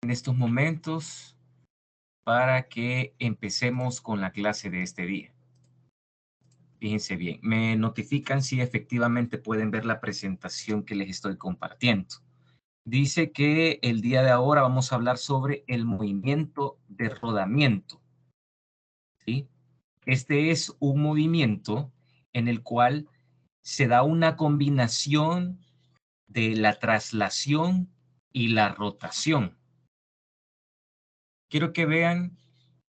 en estos momentos para que empecemos con la clase de este día. Fíjense bien, me notifican si efectivamente pueden ver la presentación que les estoy compartiendo. Dice que el día de ahora vamos a hablar sobre el movimiento de rodamiento, ¿sí? Este es un movimiento en el cual se da una combinación de la traslación y la rotación. Quiero que vean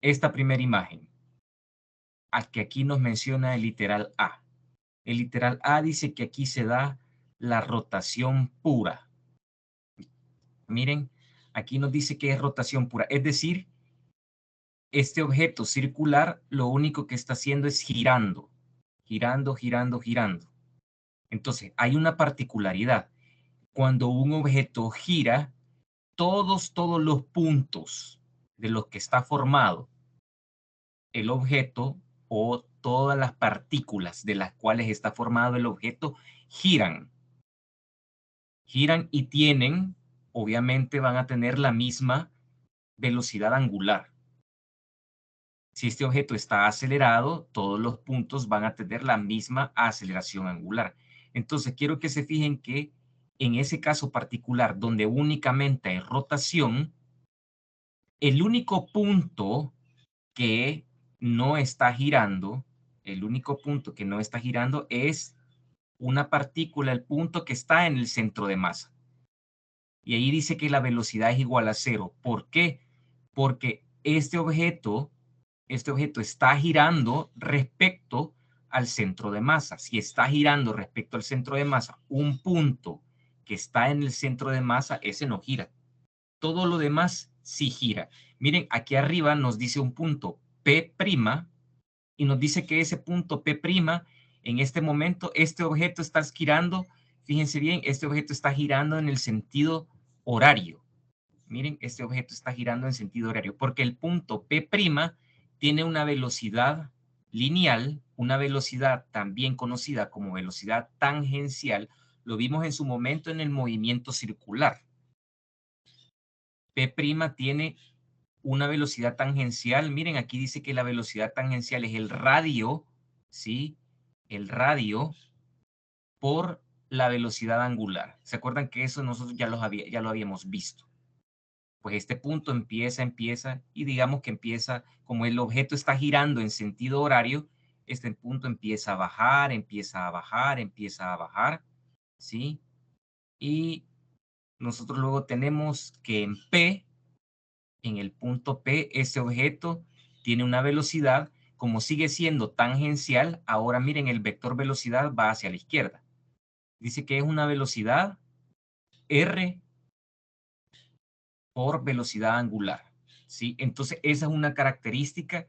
esta primera imagen, que aquí nos menciona el literal A. El literal A dice que aquí se da la rotación pura. Miren, aquí nos dice que es rotación pura, es decir, este objeto circular lo único que está haciendo es girando, girando, girando, girando. Entonces, hay una particularidad. Cuando un objeto gira, todos los puntos de los que está formado el objeto o todas las partículas de las cuales está formado el objeto giran. Giran y tienen, obviamente van a tener la misma velocidad angular. Si este objeto está acelerado, todos los puntos van a tener la misma aceleración angular. Entonces, quiero que se fijen que en ese caso particular, donde únicamente hay rotación, el único punto que no está girando, el único punto que no está girando es una partícula, el punto que está en el centro de masa. Y ahí dice que la velocidad es igual a 0. ¿Por qué? Porque este objeto está girando respecto al centro de masa. Si está girando respecto al centro de masa, un punto que está en el centro de masa, ese no gira. Todo lo demás sí gira. Miren, aquí arriba nos dice un punto P' y nos dice que ese punto P', en este momento, este objeto está girando, fíjense bien, este objeto está girando en el sentido horario. Miren, este objeto está girando en sentido horario, porque el punto P' tiene una velocidad lineal, una velocidad también conocida como velocidad tangencial. Lo vimos en su momento en el movimiento circular. P' tiene una velocidad tangencial. Miren, aquí dice que la velocidad tangencial es el radio, ¿sí? El radio por la velocidad angular. ¿Se acuerdan que eso nosotros ya lo habíamos visto? Pues este punto empieza y digamos que empieza, como el objeto está girando en sentido horario, este punto empieza a bajar, empieza a bajar, empieza a bajar, ¿sí? Y nosotros luego tenemos que en el punto P, ese objeto tiene una velocidad, como sigue siendo tangencial, ahora miren, el vector velocidad va hacia la izquierda. Dice que es una velocidad R por velocidad angular, ¿sí? Entonces, esa es una característica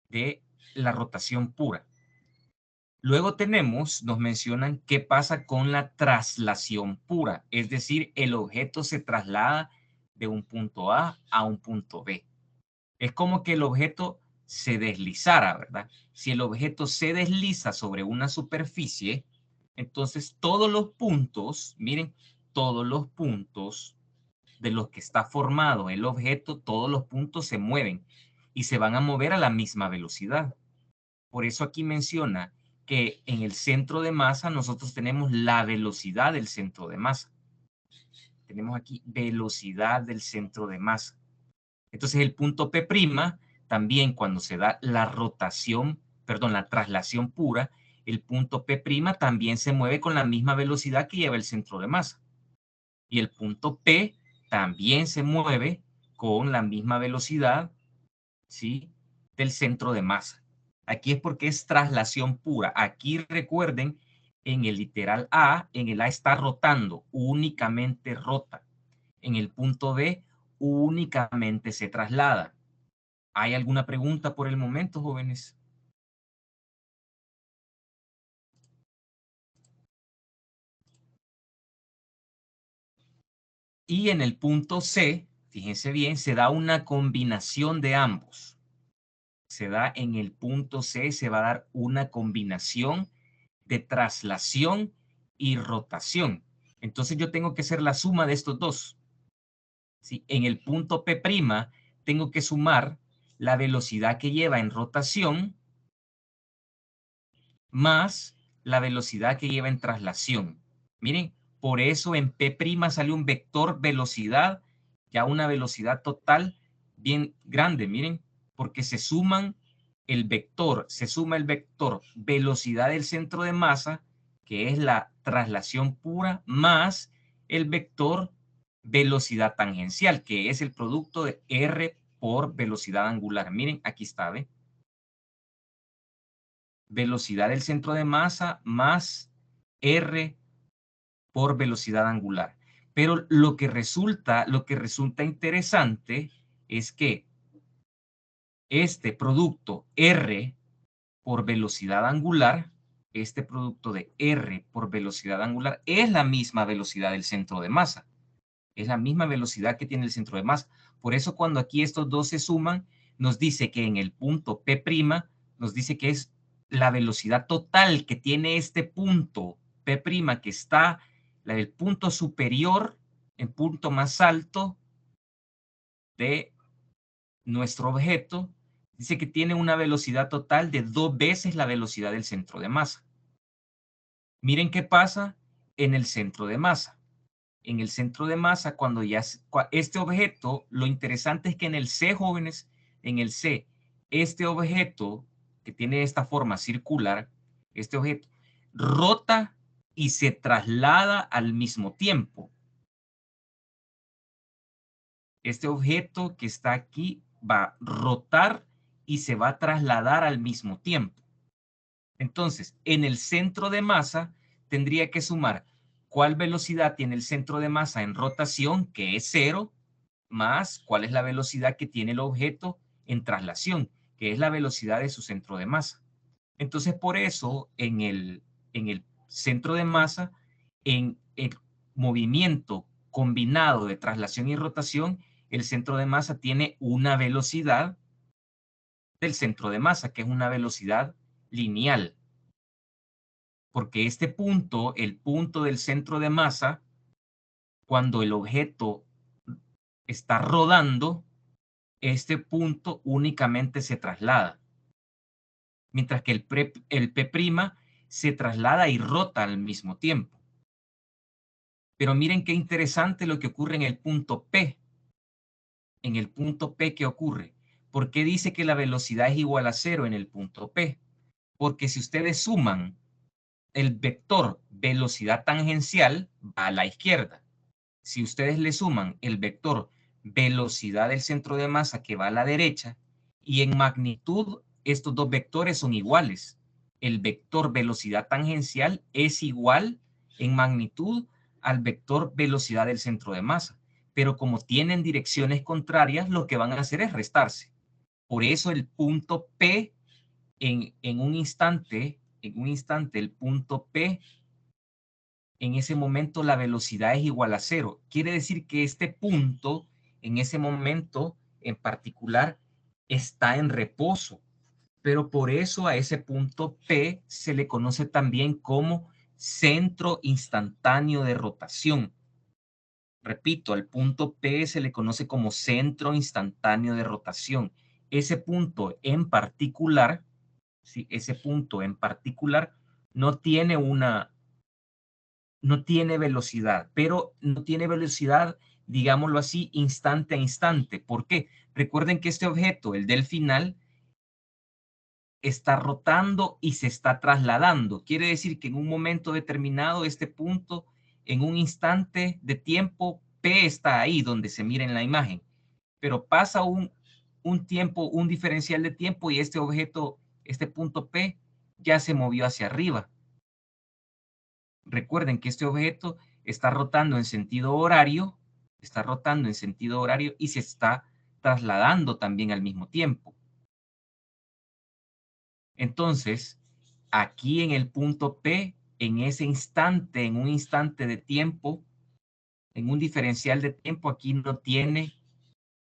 de la rotación pura. Luego nos mencionan qué pasa con la traslación pura, es decir, el objeto se traslada de un punto A a un punto B. Es como que el objeto se deslizara, ¿verdad? Si el objeto se desliza sobre una superficie, entonces todos los puntos, miren, todos los puntos de los que está formado el objeto, todos los puntos se mueven y se van a mover a la misma velocidad. Por eso aquí menciona que en el centro de masa nosotros tenemos la velocidad del centro de masa. Tenemos aquí velocidad del centro de masa. Entonces el punto P' también cuando se da la rotación, perdón, la traslación pura, el punto P' también se mueve con la misma velocidad que lleva el centro de masa. Y el punto P también se mueve con la misma velocidad, ¿sí?, del centro de masa. Aquí es porque es traslación pura. Aquí recuerden, en el literal A, en el A está rotando, únicamente rota. En el punto B, únicamente se traslada. ¿Hay alguna pregunta por el momento, jóvenes? Y en el punto C, fíjense bien, se da una combinación de ambos. Se da en el punto C, se va a dar una combinación de traslación y rotación. Entonces yo tengo que hacer la suma de estos dos. ¿sí? En el punto P' tengo que sumar la velocidad que lleva en rotación más la velocidad que lleva en traslación. Miren, por eso en P' sale un vector velocidad, ya una velocidad total bien grande, miren, porque se suma el vector velocidad del centro de masa, que es la traslación pura, más el vector velocidad tangencial, que es el producto de R por velocidad angular. Miren, aquí está, ¿ve? Velocidad del centro de masa más R por velocidad angular. Pero lo que resulta interesante es que este producto R por velocidad angular, este producto de R por velocidad angular es la misma velocidad del centro de masa. Es la misma velocidad que tiene el centro de masa. Por eso cuando aquí estos dos se suman, nos dice que en el punto P', nos dice que es la velocidad total que tiene este punto P', que está el punto superior, el punto más alto de nuestro objeto, dice que tiene una velocidad total de 2 veces la velocidad del centro de masa. Miren qué pasa en el centro de masa. En el centro de masa, cuando ya este objeto, lo interesante es que en el C, jóvenes, en el C, este objeto que tiene esta forma circular, este objeto rota y se traslada al mismo tiempo. Este objeto que está aquí va a rotar y se va a trasladar al mismo tiempo. Entonces, en el centro de masa tendría que sumar cuál velocidad tiene el centro de masa en rotación, que es 0, más cuál es la velocidad que tiene el objeto en traslación, que es la velocidad de su centro de masa. Entonces, por eso, en el centro de masa, en el movimiento combinado de traslación y rotación, el centro de masa tiene una velocidad del centro de masa, que es una velocidad lineal. Porque este punto, el punto del centro de masa, cuando el objeto está rodando, este punto únicamente se traslada. Mientras que el P' se traslada y rota al mismo tiempo. Pero miren qué interesante lo que ocurre en el punto P. En el punto P, ¿qué ocurre? ¿Por qué dice que la velocidad es igual a 0 en el punto P? Porque si ustedes suman el vector velocidad tangencial, va a la izquierda. Si ustedes le suman el vector velocidad del centro de masa, que va a la derecha, y en magnitud estos dos vectores son iguales. El vector velocidad tangencial es igual en magnitud al vector velocidad del centro de masa. Pero como tienen direcciones contrarias, lo que van a hacer es restarse. Por eso el punto P, en un instante, el punto P, en ese momento la velocidad es igual a 0. Quiere decir que este punto, en ese momento en particular, está en reposo. Pero por eso a ese punto P se le conoce también como centro instantáneo de rotación. Repito, al punto P se le conoce como centro instantáneo de rotación. Ese punto en particular, ¿sí? Ese punto en particular no tiene velocidad, pero no tiene velocidad, digámoslo así, instante a instante. ¿Por qué? Recuerden que este objeto, el del final, está rotando y se está trasladando. Quiere decir que en un momento determinado, este punto, en un instante de tiempo, P está ahí donde se mira en la imagen, pero pasa un tiempo, un diferencial de tiempo y este objeto, este punto P, ya se movió hacia arriba. Recuerden que este objeto está rotando en sentido horario, y se está trasladando también al mismo tiempo. Entonces, aquí en el punto P, en ese instante, en un instante de tiempo, en un diferencial de tiempo, aquí no tiene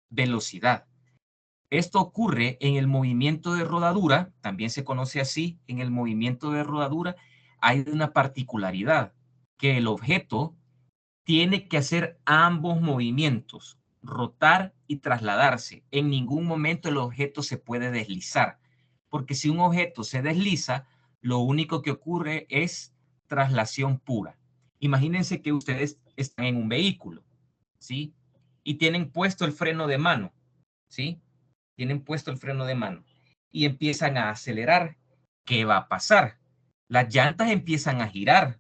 velocidad. Esto ocurre en el movimiento de rodadura, también se conoce así, en el movimiento de rodadura hay una particularidad, que el objeto tiene que hacer ambos movimientos. rotar y trasladarse. En ningún momento el objeto se puede deslizar, porque si un objeto se desliza, lo único que ocurre es traslación pura. Imagínense que ustedes están en un vehículo, ¿sí? Y tienen puesto el freno de mano, ¿sí? Tienen puesto el freno de mano y empiezan a acelerar. ¿Qué va a pasar? Las llantas empiezan a girar,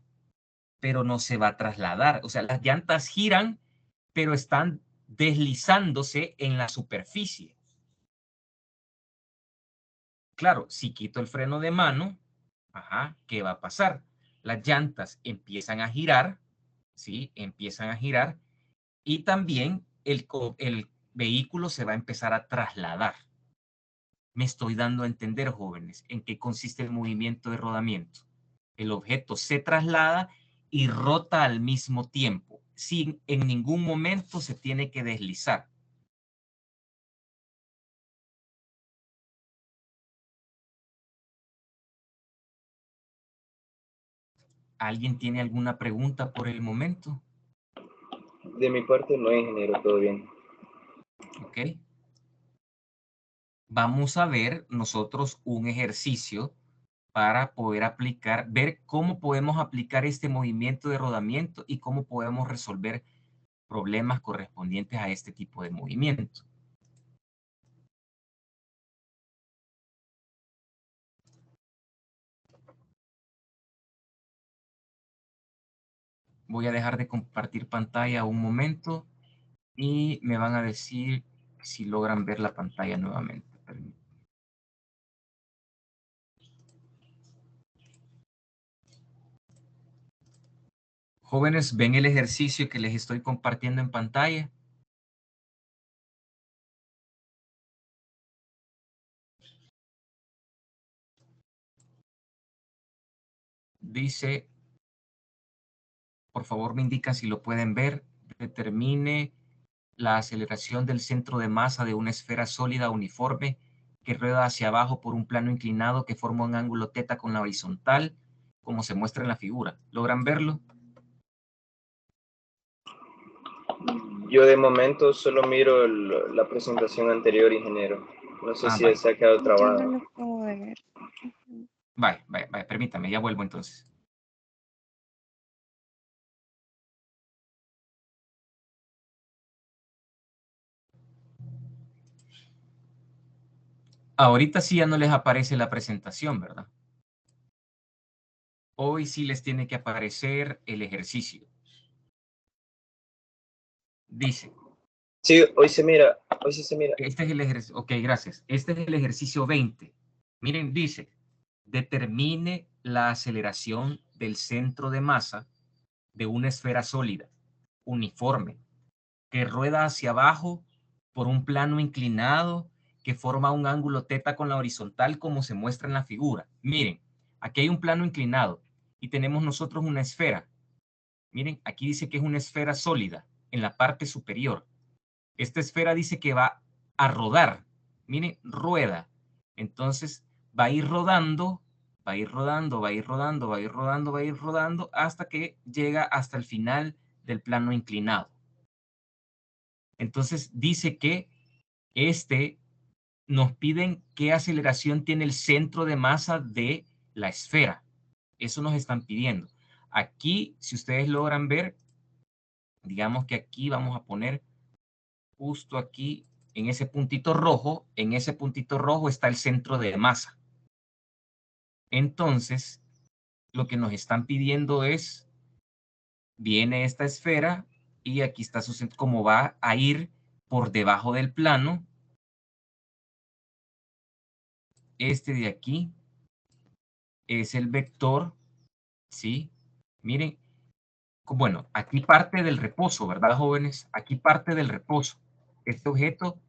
pero no se va a trasladar. O sea, las llantas giran, pero están deslizándose en la superficie. Claro, si quito el freno de mano, ajá, ¿qué va a pasar? Las llantas empiezan a girar, ¿sí? Empiezan a girar y también el vehículo se va a empezar a trasladar. Me estoy dando a entender, jóvenes, en qué consiste el movimiento de rodamiento. El objeto se traslada y rota al mismo tiempo, sin en ningún momento se tiene que deslizar. ¿Alguien tiene alguna pregunta por el momento? De mi parte no, ingeniero, todo bien. ¿Ok? Vamos a ver nosotros un ejercicio para poder aplicar, ver cómo podemos aplicar este movimiento de rodamiento y cómo podemos resolver problemas correspondientes a este tipo de movimiento. Voy a dejar de compartir pantalla un momento y me van a decir si logran ver la pantalla nuevamente. Jóvenes, ¿ven el ejercicio que les estoy compartiendo en pantalla? Dice, por favor me indican si lo pueden ver, determine la aceleración del centro de masa de una esfera sólida uniforme que rueda hacia abajo por un plano inclinado que forma un ángulo θ con la horizontal, como se muestra en la figura. ¿Logran verlo? Yo de momento solo miro la presentación anterior, ingeniero. No sé si Vaya. se ha quedado Yo no trabado. lo puedo ver. Vaya, permítame, ya vuelvo entonces. Ahorita sí ya no les aparece la presentación, ¿verdad? Hoy sí les tiene que aparecer el ejercicio. Dice, Sí, hoy se mira, hoy sí se mira. este es el ejercicio, ok, gracias. Este es el ejercicio 20. Miren, dice, determine la aceleración del centro de masa de una esfera sólida, uniforme, que rueda hacia abajo por un plano inclinado que forma un ángulo θ con la horizontal como se muestra en la figura. Miren, aquí hay un plano inclinado y tenemos nosotros una esfera. Miren, aquí dice que es una esfera sólida en la parte superior. Esta esfera dice que va a rodar. Miren, rueda. Entonces va a ir rodando, va a ir rodando, va a ir rodando, va a ir rodando, va a ir rodando hasta que llega hasta el final del plano inclinado. Entonces dice que nos piden qué aceleración tiene el centro de masa de la esfera. Eso nos están pidiendo. Aquí, si ustedes logran ver, digamos que aquí vamos a poner justo aquí, en ese puntito rojo, en ese puntito rojo está el centro de masa. Entonces, lo que nos están pidiendo es, viene esta esfera y aquí está su centro, como va a ir por debajo del plano, este de aquí es el vector, ¿sí? Miren, bueno, aquí parte del reposo, ¿verdad, jóvenes? Aquí parte del reposo. Este objeto,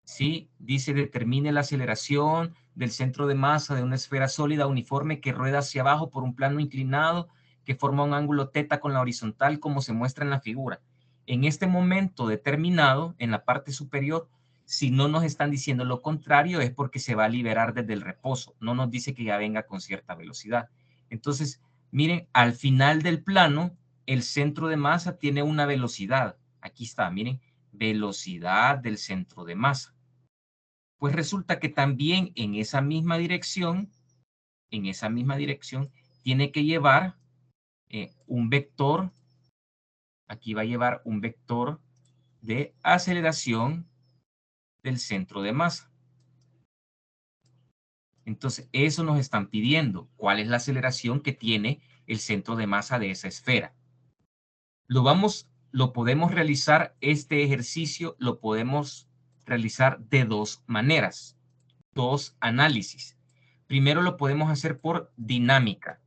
sí, dice determine la aceleración del centro de masa de una esfera sólida uniforme que rueda hacia abajo por un plano inclinado que forma un ángulo θ con la horizontal como se muestra en la figura. En este momento determinado, en la parte superior, si no nos están diciendo lo contrario, es porque se va a liberar desde el reposo. No nos dice que ya venga con cierta velocidad. Entonces, miren, al final del plano, el centro de masa tiene una velocidad. Aquí está, miren, velocidad del centro de masa. Pues resulta que también en esa misma dirección, tiene que llevar un vector, aquí va a llevar un vector de aceleración del centro de masa. Entonces, eso nos están pidiendo. ¿Cuál es la aceleración que tiene el centro de masa de esa esfera? Lo podemos realizar, este ejercicio lo podemos realizar de dos maneras, dos análisis. Primero lo podemos hacer por dinámica.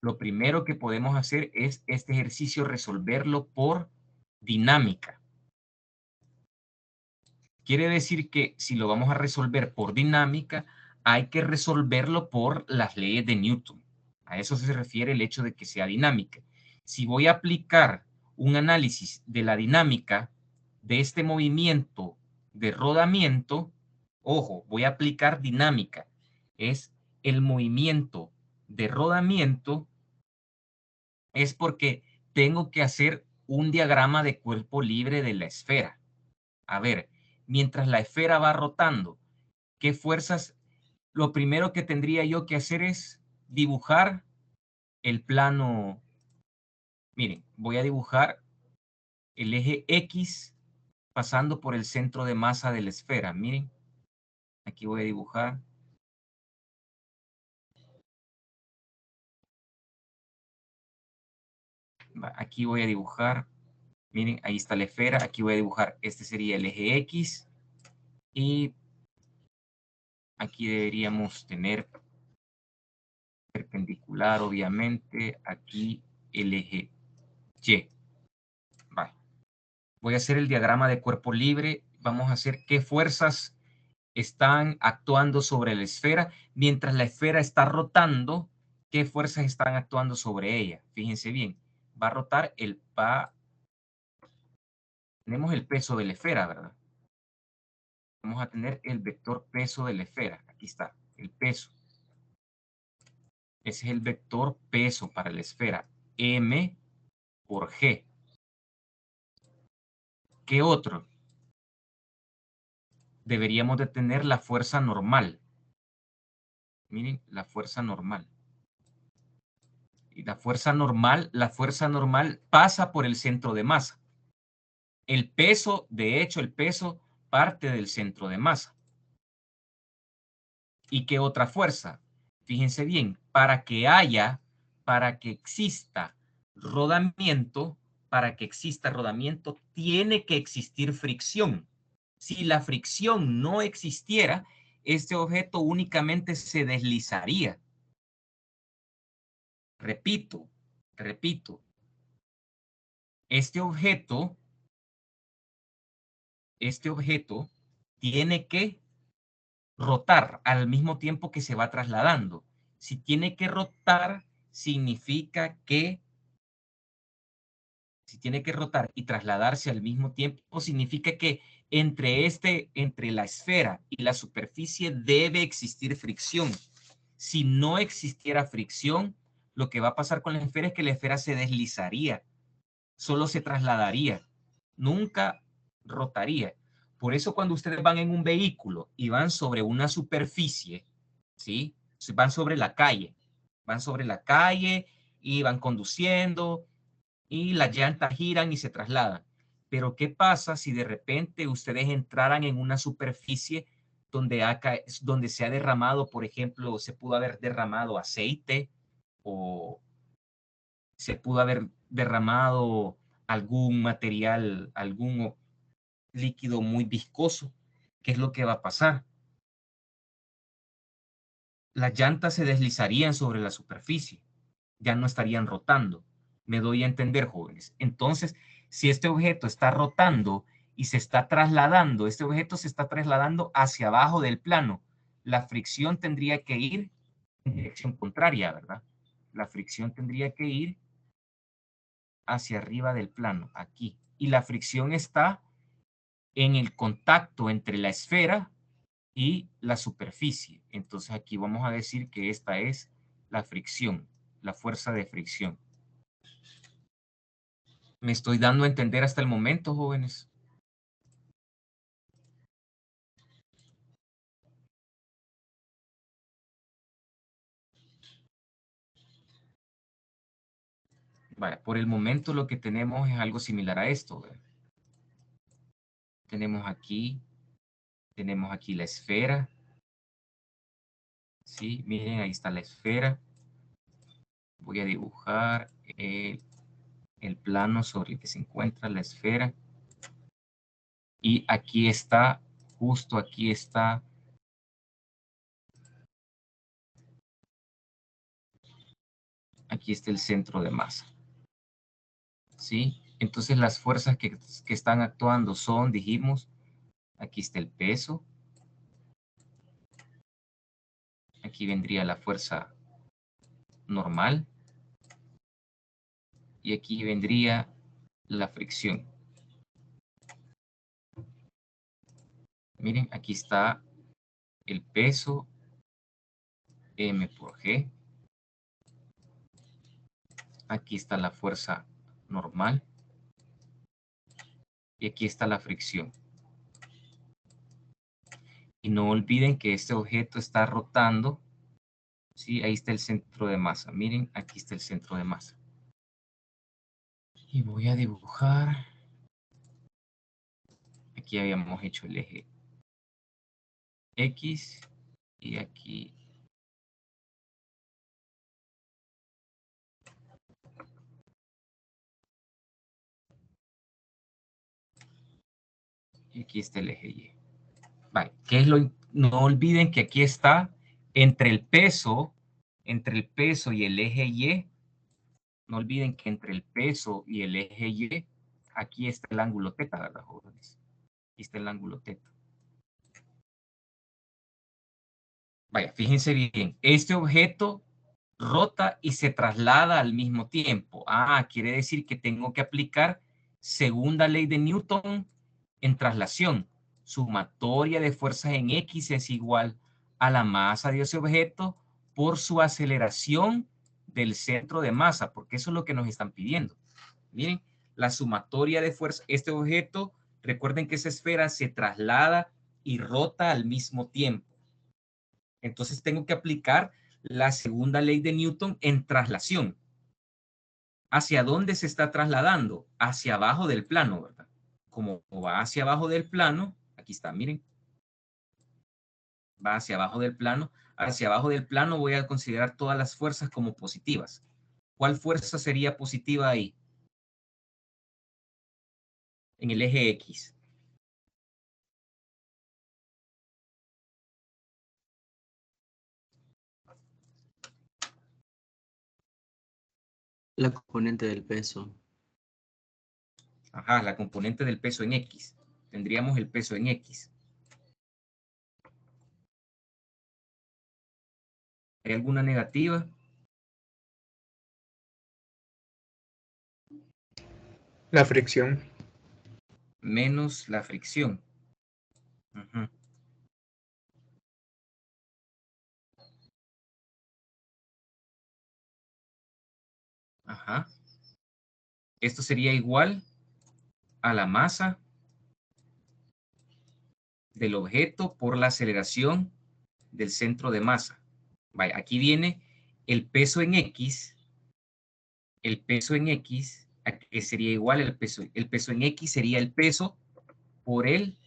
Lo primero que podemos hacer es este ejercicio resolverlo por dinámica. Quiere decir que si lo vamos a resolver por dinámica, hay que resolverlo por las leyes de Newton. A eso se refiere el hecho de que sea dinámica. Si voy a aplicar un análisis de la dinámica de este movimiento de rodamiento, ojo, voy a aplicar dinámica. Es el movimiento de rodamiento, es porque tengo que hacer un diagrama de cuerpo libre de la esfera. A ver, mientras la esfera va rotando, ¿qué fuerzas? Lo primero que tendría yo que hacer es dibujar el plano. Miren, voy a dibujar el eje X pasando por el centro de masa de la esfera. Miren, aquí voy a dibujar. Aquí voy a dibujar. Miren, ahí está la esfera. Aquí voy a dibujar. Este sería el eje X. Y aquí deberíamos tener perpendicular, obviamente, aquí el eje Y. Vale. Voy a hacer el diagrama de cuerpo libre. Vamos a hacer qué fuerzas están actuando sobre la esfera. Mientras la esfera está rotando, qué fuerzas están actuando sobre ella. Fíjense bien. Va a rotar tenemos el peso de la esfera, ¿verdad? Vamos a tener el vector peso de la esfera. Aquí está, el peso. Ese es el vector peso para la esfera. M por G. ¿Qué otro? Deberíamos de tener la fuerza normal. Miren, la fuerza normal. Y la fuerza normal pasa por el centro de masa. El peso, de hecho, el peso parte del centro de masa. ¿Y qué otra fuerza? Fíjense bien, para que exista rodamiento, tiene que existir fricción. Si la fricción no existiera, este objeto únicamente se deslizaría. Repito, este objeto tiene que rotar al mismo tiempo que se va trasladando. Si tiene que rotar, significa que si tiene que rotar y trasladarse al mismo tiempo, significa que entre la esfera y la superficie debe existir fricción. Si no existiera fricción, lo que va a pasar con la esfera es que la esfera se deslizaría, solo se trasladaría, nunca rotaría. Por eso cuando ustedes van en un vehículo y van sobre una superficie, ¿sí? Van sobre la calle y van conduciendo y las llantas giran y se trasladan. Pero ¿qué pasa si de repente ustedes entraran en una superficie donde se ha derramado, por ejemplo, se pudo haber derramado aceite o se pudo haber derramado algún material, algún líquido muy viscoso? ¿Qué es lo que va a pasar? Las llantas se deslizarían sobre la superficie, ya no estarían rotando. Me doy a entender, jóvenes. Entonces, si este objeto está rotando y este objeto se está trasladando hacia abajo del plano, la fricción tendría que ir en dirección contraria, ¿verdad? La fricción tendría que ir hacia arriba del plano, aquí. Y la fricción está en el contacto entre la esfera y la superficie. Entonces aquí vamos a decir que esta es la fricción, la fuerza de fricción. ¿Me estoy dando a entender hasta el momento, jóvenes? Vaya, por el momento lo que tenemos es algo similar a esto. ¿Ve? Tenemos aquí la esfera. ¿Sí? Miren, ahí está la esfera. Voy a dibujar el plano sobre el que se encuentra la esfera. Y aquí está, justo aquí está el centro de masa. ¿Sí? Entonces las fuerzas que están actuando son, dijimos, aquí está el peso. Aquí vendría la fuerza normal. Y aquí vendría la fricción. Miren, aquí está el peso M por G. Aquí está la fuerza normal. Y aquí está la fricción. Y no olviden que este objeto está rotando. ¿Sí? Ahí está el centro de masa. Miren, aquí está el centro de masa. Y voy a dibujar. Aquí habíamos hecho el eje X. Y aquí. Y aquí está el eje Y. Vale. ¿Qué es no olviden que aquí está entre el peso y el eje Y. No olviden que entre el peso y el eje Y, aquí está el ángulo teta, ¿verdad, jóvenes? Aquí está el ángulo teta. Vaya, fíjense bien, este objeto rota y se traslada al mismo tiempo. Ah, quiere decir que tengo que aplicar segunda ley de Newton en traslación. Sumatoria de fuerzas en X es igual a la masa de ese objeto por su aceleración del centro de masa, porque eso es lo que nos están pidiendo. Miren, la sumatoria de fuerzas, este objeto, recuerden que esa esfera se traslada y rota al mismo tiempo. Entonces tengo que aplicar la segunda ley de Newton en traslación. ¿Hacia dónde se está trasladando? Hacia abajo del plano, ¿verdad? Como va hacia abajo del plano, aquí está, miren. Va hacia abajo del plano. Hacia abajo del plano voy a considerar todas las fuerzas como positivas. ¿Cuál fuerza sería positiva ahí? En el eje X. La componente del peso. Ajá, la componente del peso en X. Tendríamos el peso en X. ¿Hay alguna negativa? La fricción. Menos la fricción. Uh-huh. Ajá. Esto sería igual a la masa del objeto por la aceleración del centro de masa. Vaya, aquí viene el peso en X. El peso en X, que sería igual el peso. El peso en X sería el peso por el,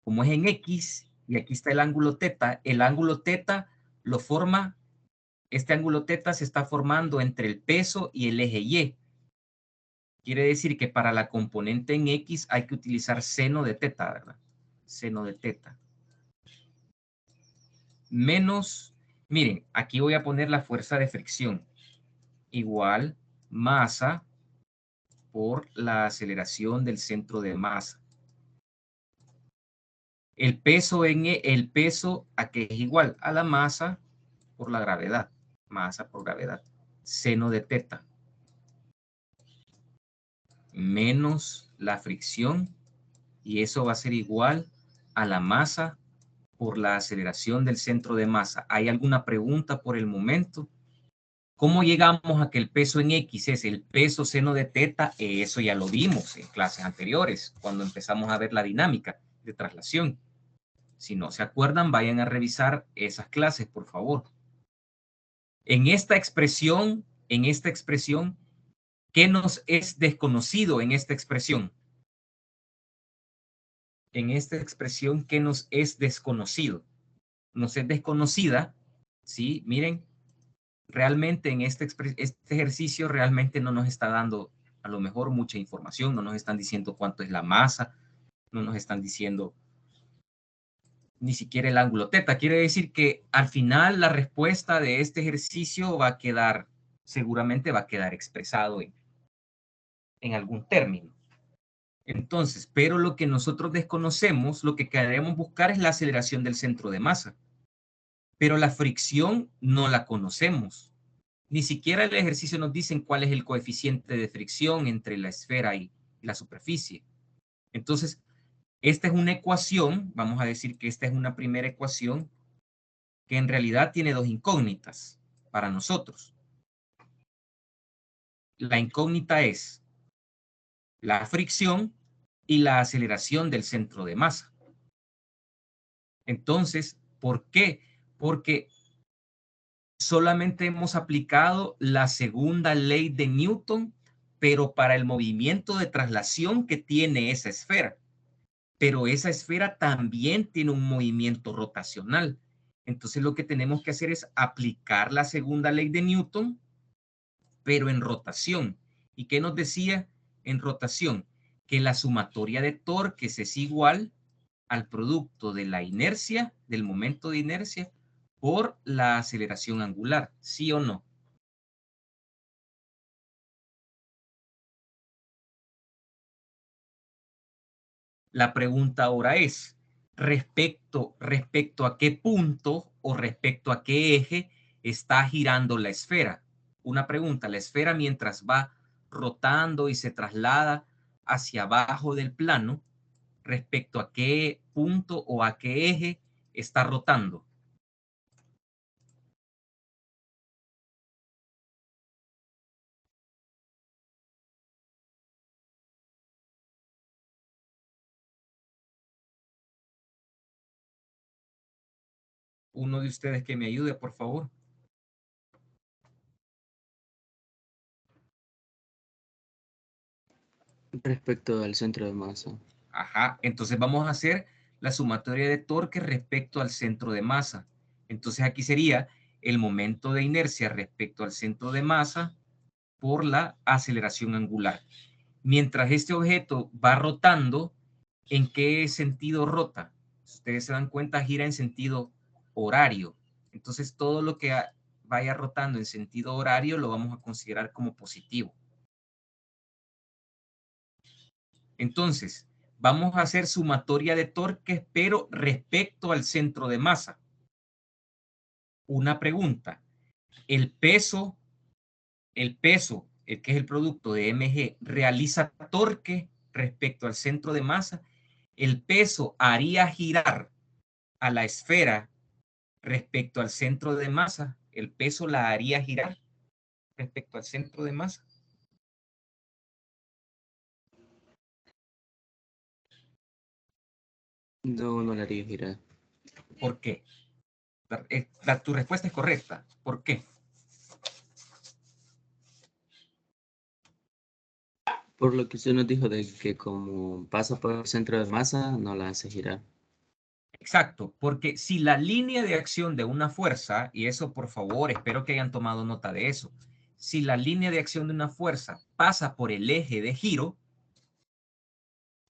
como es en X, y aquí está el ángulo teta. El ángulo teta lo forma, este ángulo teta se está formando entre el peso y el eje Y. Quiere decir que para la componente en X hay que utilizar seno de teta, ¿verdad? Seno de teta. Menos, miren, aquí voy a poner la fuerza de fricción. Igual masa por la aceleración del centro de masa. El peso a que es igual a la masa por la gravedad. Masa por gravedad. Seno de teta. Menos la fricción. Y eso va a ser igual a la masa por la aceleración del centro de masa. ¿Hay alguna pregunta por el momento? ¿Cómo llegamos a que el peso en X es el peso seno de teta? Eso ya lo vimos en clases anteriores, cuando empezamos a ver la dinámica de traslación. Si no se acuerdan, vayan a revisar esas clases, por favor. En esta expresión, ¿qué nos es desconocido en esta expresión? En esta expresión, ¿qué nos es desconocido? Nos es desconocida, ¿sí? Miren, realmente en este ejercicio realmente no nos está dando a lo mejor mucha información, no nos están diciendo cuánto es la masa, no nos están diciendo ni siquiera el ángulo teta. Quiere decir que al final la respuesta de este ejercicio va a quedar, seguramente va a quedar expresado en algún término. Entonces, pero lo que nosotros desconocemos, lo que queremos buscar es la aceleración del centro de masa. Pero la fricción no la conocemos. Ni siquiera el ejercicio nos dice cuál es el coeficiente de fricción entre la esfera y la superficie. Entonces, esta es una ecuación, vamos a decir que esta es una primera ecuación que en realidad tiene dos incógnitas para nosotros. La incógnita es la fricción y la aceleración del centro de masa. Entonces, ¿por qué? Porque solamente hemos aplicado la segunda ley de Newton, pero para el movimiento de traslación que tiene esa esfera. Pero esa esfera también tiene un movimiento rotacional. Entonces lo que tenemos que hacer es aplicar la segunda ley de Newton, pero en rotación. ¿Y qué nos decía en rotación? Que la sumatoria de torques es igual al producto de la inercia, del momento de inercia, por la aceleración angular, ¿sí o no? La pregunta ahora es, ¿respecto a qué punto o respecto a qué eje está girando la esfera? Una pregunta, la esfera mientras va rotando y se traslada hacia abajo del plano, ¿respecto a qué punto o a qué eje está rotando? Uno de ustedes que me ayude, por favor. Respecto al centro de masa. Ajá, entonces vamos a hacer la sumatoria de torque respecto al centro de masa. Entonces aquí sería el momento de inercia respecto al centro de masa por la aceleración angular. Mientras este objeto va rotando, ¿en qué sentido rota? Si ustedes se dan cuenta, gira en sentido horario. Entonces todo lo que vaya rotando en sentido horario lo vamos a considerar como positivo. Entonces, vamos a hacer sumatoria de torques, pero respecto al centro de masa. Una pregunta. El peso, el que es el producto de mg, realiza torque respecto al centro de masa. El peso haría girar a la esfera respecto al centro de masa. El peso la haría girar respecto al centro de masa. No, no la haría girar. ¿Por qué? Tu respuesta es correcta. ¿Por qué? Por lo que usted nos dijo de que como pasa por el centro de masa, no la hace girar. Exacto, porque si la línea de acción de una fuerza, y eso por favor, espero que hayan tomado nota de eso, si la línea de acción de una fuerza pasa por el eje de giro,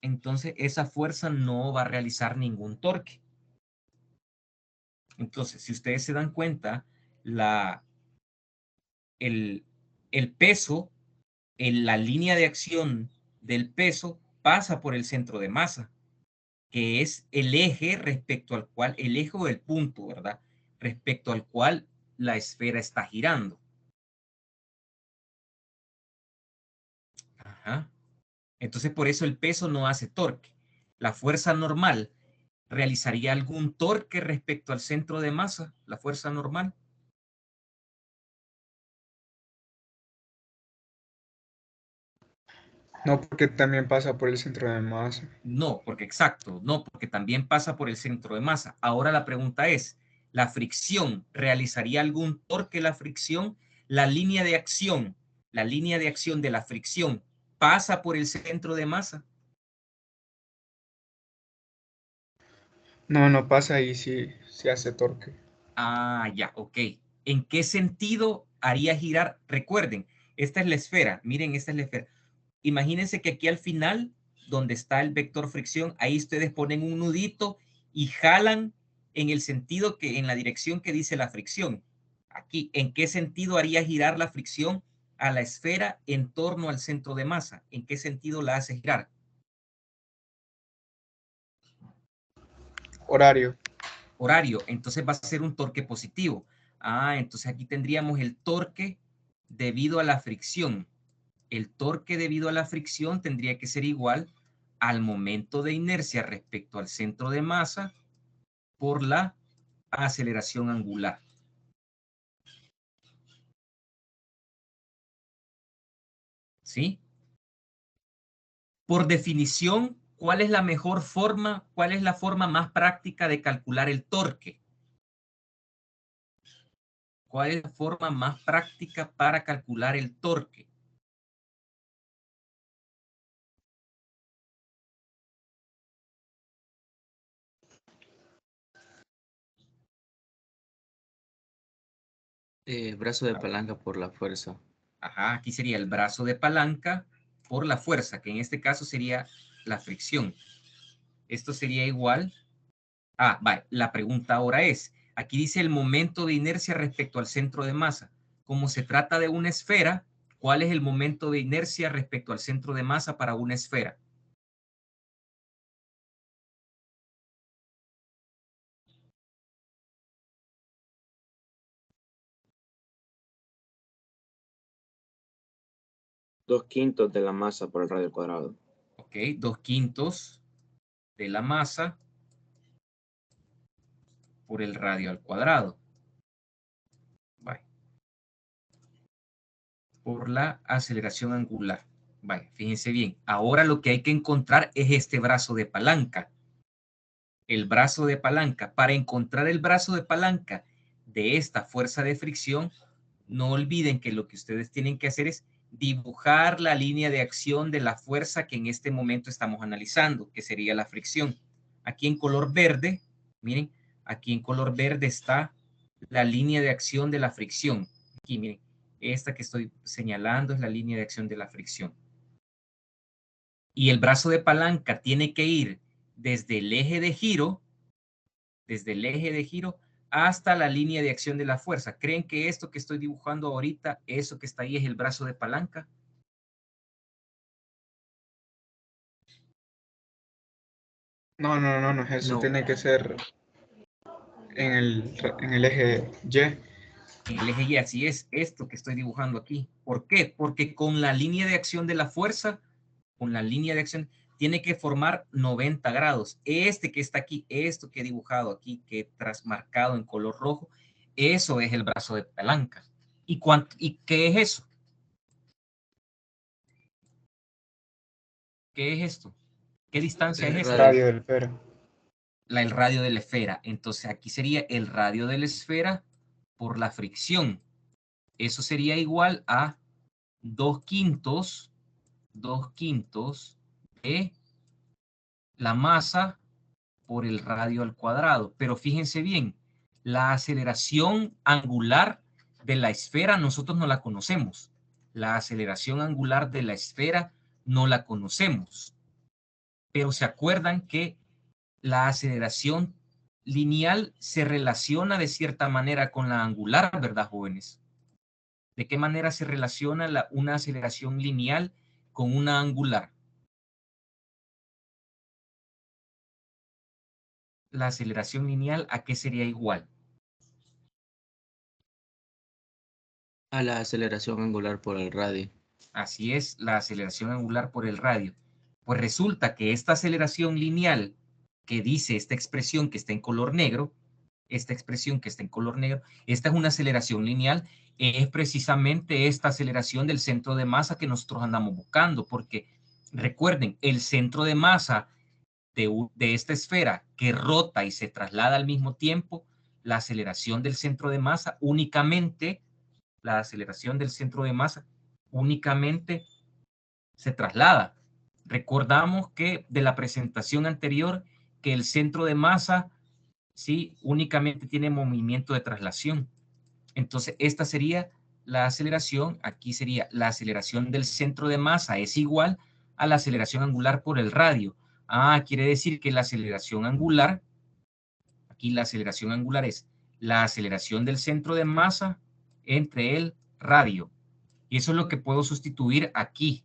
entonces esa fuerza no va a realizar ningún torque. Entonces, si ustedes se dan cuenta, el, el peso, la línea de acción del peso pasa por el centro de masa, que es el eje respecto al cual, el eje o el punto, ¿verdad? Respecto al cual la esfera está girando. Ajá. Entonces, por eso el peso no hace torque. La fuerza normal realizaría algún torque respecto al centro de masa, la fuerza normal. No, porque también pasa por el centro de masa. No, porque exacto, no, porque también pasa por el centro de masa. Ahora la pregunta es, ¿la fricción realizaría algún torque la fricción? La línea de acción de la fricción pasa por el centro de masa. No, no pasa y sí hace torque. Ah, ya, ok. ¿En qué sentido haría girar? Recuerden, esta es la esfera. Miren, esta es la esfera. Imagínense que aquí al final, donde está el vector fricción, ahí ustedes ponen un nudito y jalan en el sentido que, en la dirección que dice la fricción. Aquí, ¿en qué sentido haría girar la fricción a la esfera en torno al centro de masa? ¿En qué sentido la hace girar? Horario. Horario. Entonces va a ser un torque positivo. Ah, entonces aquí tendríamos el torque debido a la fricción. El torque debido a la fricción tendría que ser igual al momento de inercia respecto al centro de masa por la aceleración angular. ¿Sí? Por definición, ¿cuál es la mejor forma? ¿Cuál es la forma más práctica de calcular el torque? ¿Cuál es la forma más práctica para calcular el torque? Brazo de palanca por la fuerza. Ajá, aquí sería el brazo de palanca por la fuerza, que en este caso sería la fricción. Esto sería igual. Vale, la pregunta ahora es, aquí dice el momento de inercia respecto al centro de masa. Como se trata de una esfera, ¿cuál es el momento de inercia respecto al centro de masa para una esfera? Dos quintos de la masa por el radio al cuadrado. Ok, 2/5 de la masa por el radio al cuadrado. Vale. Por la aceleración angular. Vale, fíjense bien. Ahora lo que hay que encontrar es este brazo de palanca. El brazo de palanca. Para encontrar el brazo de palanca de esta fuerza de fricción, no olviden que lo que ustedes tienen que hacer es dibujar la línea de acción de la fuerza que en este momento estamos analizando, que sería la fricción. Aquí en color verde, miren, aquí en color verde está la línea de acción de la fricción. Aquí, miren, esta que estoy señalando es la línea de acción de la fricción. Y el brazo de palanca tiene que ir desde el eje de giro, hasta la línea de acción de la fuerza. ¿Creen que esto que estoy dibujando ahorita, eso que está ahí es el brazo de palanca? No es eso. No. Tiene que ser en el eje Y. En el eje Y, así es, esto que estoy dibujando aquí. ¿Por qué? Porque con la línea de acción de la fuerza, con la línea de acción, tiene que formar 90 grados. Este que está aquí, esto que he dibujado aquí, que he trasmarcado en color rojo, eso es el brazo de palanca. ¿Y qué es eso? ¿Qué es esto? ¿Qué distancia es El esta? Radio del esfera. El radio de la esfera. Entonces aquí sería el radio de la esfera por la fricción. Eso sería igual a 2/5 de la masa por el radio al cuadrado. Pero fíjense bien, la aceleración angular de la esfera nosotros no la conocemos. La aceleración angular de la esfera no la conocemos. Pero se acuerdan que la aceleración lineal se relaciona de cierta manera con la angular, ¿verdad, jóvenes? ¿De qué manera se relaciona una aceleración lineal con una angular? La aceleración lineal, ¿a qué sería igual? A la aceleración angular por el radio. Así es, la aceleración angular por el radio. Pues resulta que esta aceleración lineal que dice esta expresión que está en color negro, esta es una aceleración lineal, es precisamente esta aceleración del centro de masa que nosotros andamos buscando, porque Recuerden, el centro de masa de esta esfera que rota y se traslada al mismo tiempo, la aceleración del centro de masa únicamente, se traslada. Recordamos que de la presentación anterior que el centro de masa, sí, únicamente tiene movimiento de traslación. Entonces, esta sería la aceleración. Aquí sería la aceleración del centro de masa es igual a la aceleración angular por el radio. Quiere decir que la aceleración angular, aquí la aceleración angular es la aceleración del centro de masa entre el radio. Y eso es lo que puedo sustituir aquí.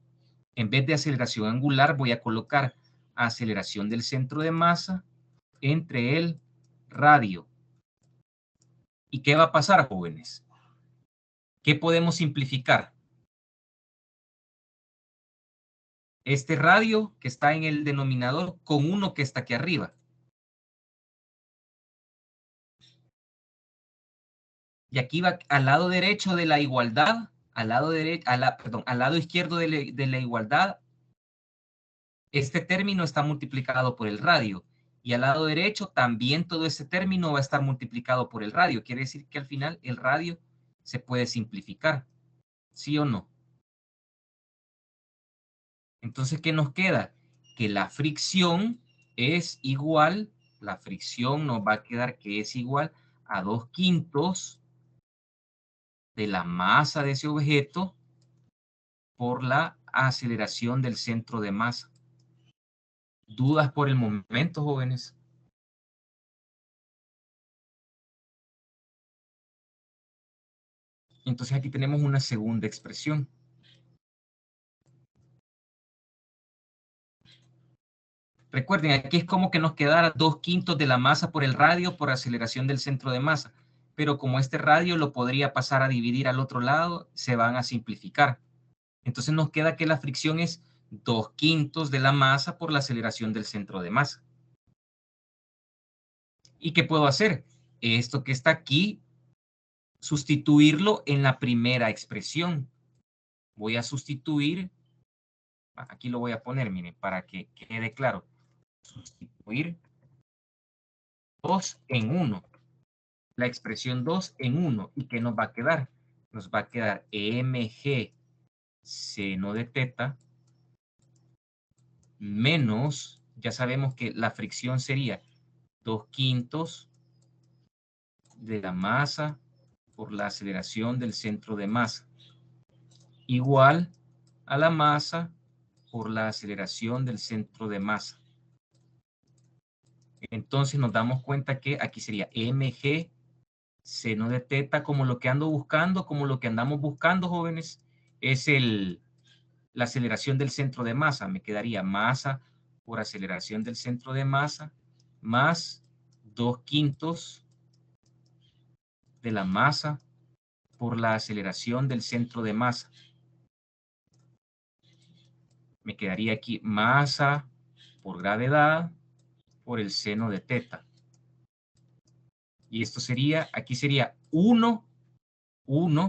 En vez de aceleración angular, voy a colocar aceleración del centro de masa entre el radio. ¿Y qué va a pasar, jóvenes? ¿Qué podemos simplificar? Este radio que está en el denominador con uno que está aquí arriba. Y aquí va al lado derecho de la igualdad, al lado izquierdo de la igualdad, este término está multiplicado por el radio. Y al lado derecho también todo ese término va a estar multiplicado por el radio. Quiere decir que al final el radio se puede simplificar. ¿Sí o no? Entonces, ¿qué nos queda? Que la fricción es igual, la fricción nos va a quedar que es igual a 2/5 de la masa de ese objeto por la aceleración del centro de masa. ¿Dudas por el momento, jóvenes? Entonces aquí tenemos una segunda expresión. Recuerden, aquí es como que nos quedara 2/5 de la masa por el radio por aceleración del centro de masa. Pero como este radio lo podría pasar a dividir al otro lado, se van a simplificar. Entonces nos queda que la fricción es 2/5 de la masa por la aceleración del centro de masa. ¿Y qué puedo hacer? Esto que está aquí, sustituirlo en la primera expresión. Voy a sustituir, aquí lo voy a poner, miren, para que quede claro. Sustituir 2 en 1. La expresión 2 en 1. ¿Y qué nos va a quedar? Nos va a quedar mg seno de teta menos, ya sabemos que la fricción sería 2/5 de la masa por la aceleración del centro de masa, igual a la masa por la aceleración del centro de masa. Entonces nos damos cuenta que aquí sería mg seno de teta, como lo que ando buscando, como lo que andamos buscando, jóvenes, es la aceleración del centro de masa. Me quedaría masa por aceleración del centro de masa más 2/5 de la masa por la aceleración del centro de masa. Me quedaría aquí masa por gravedad por el seno de teta. Y esto sería, aquí sería 1,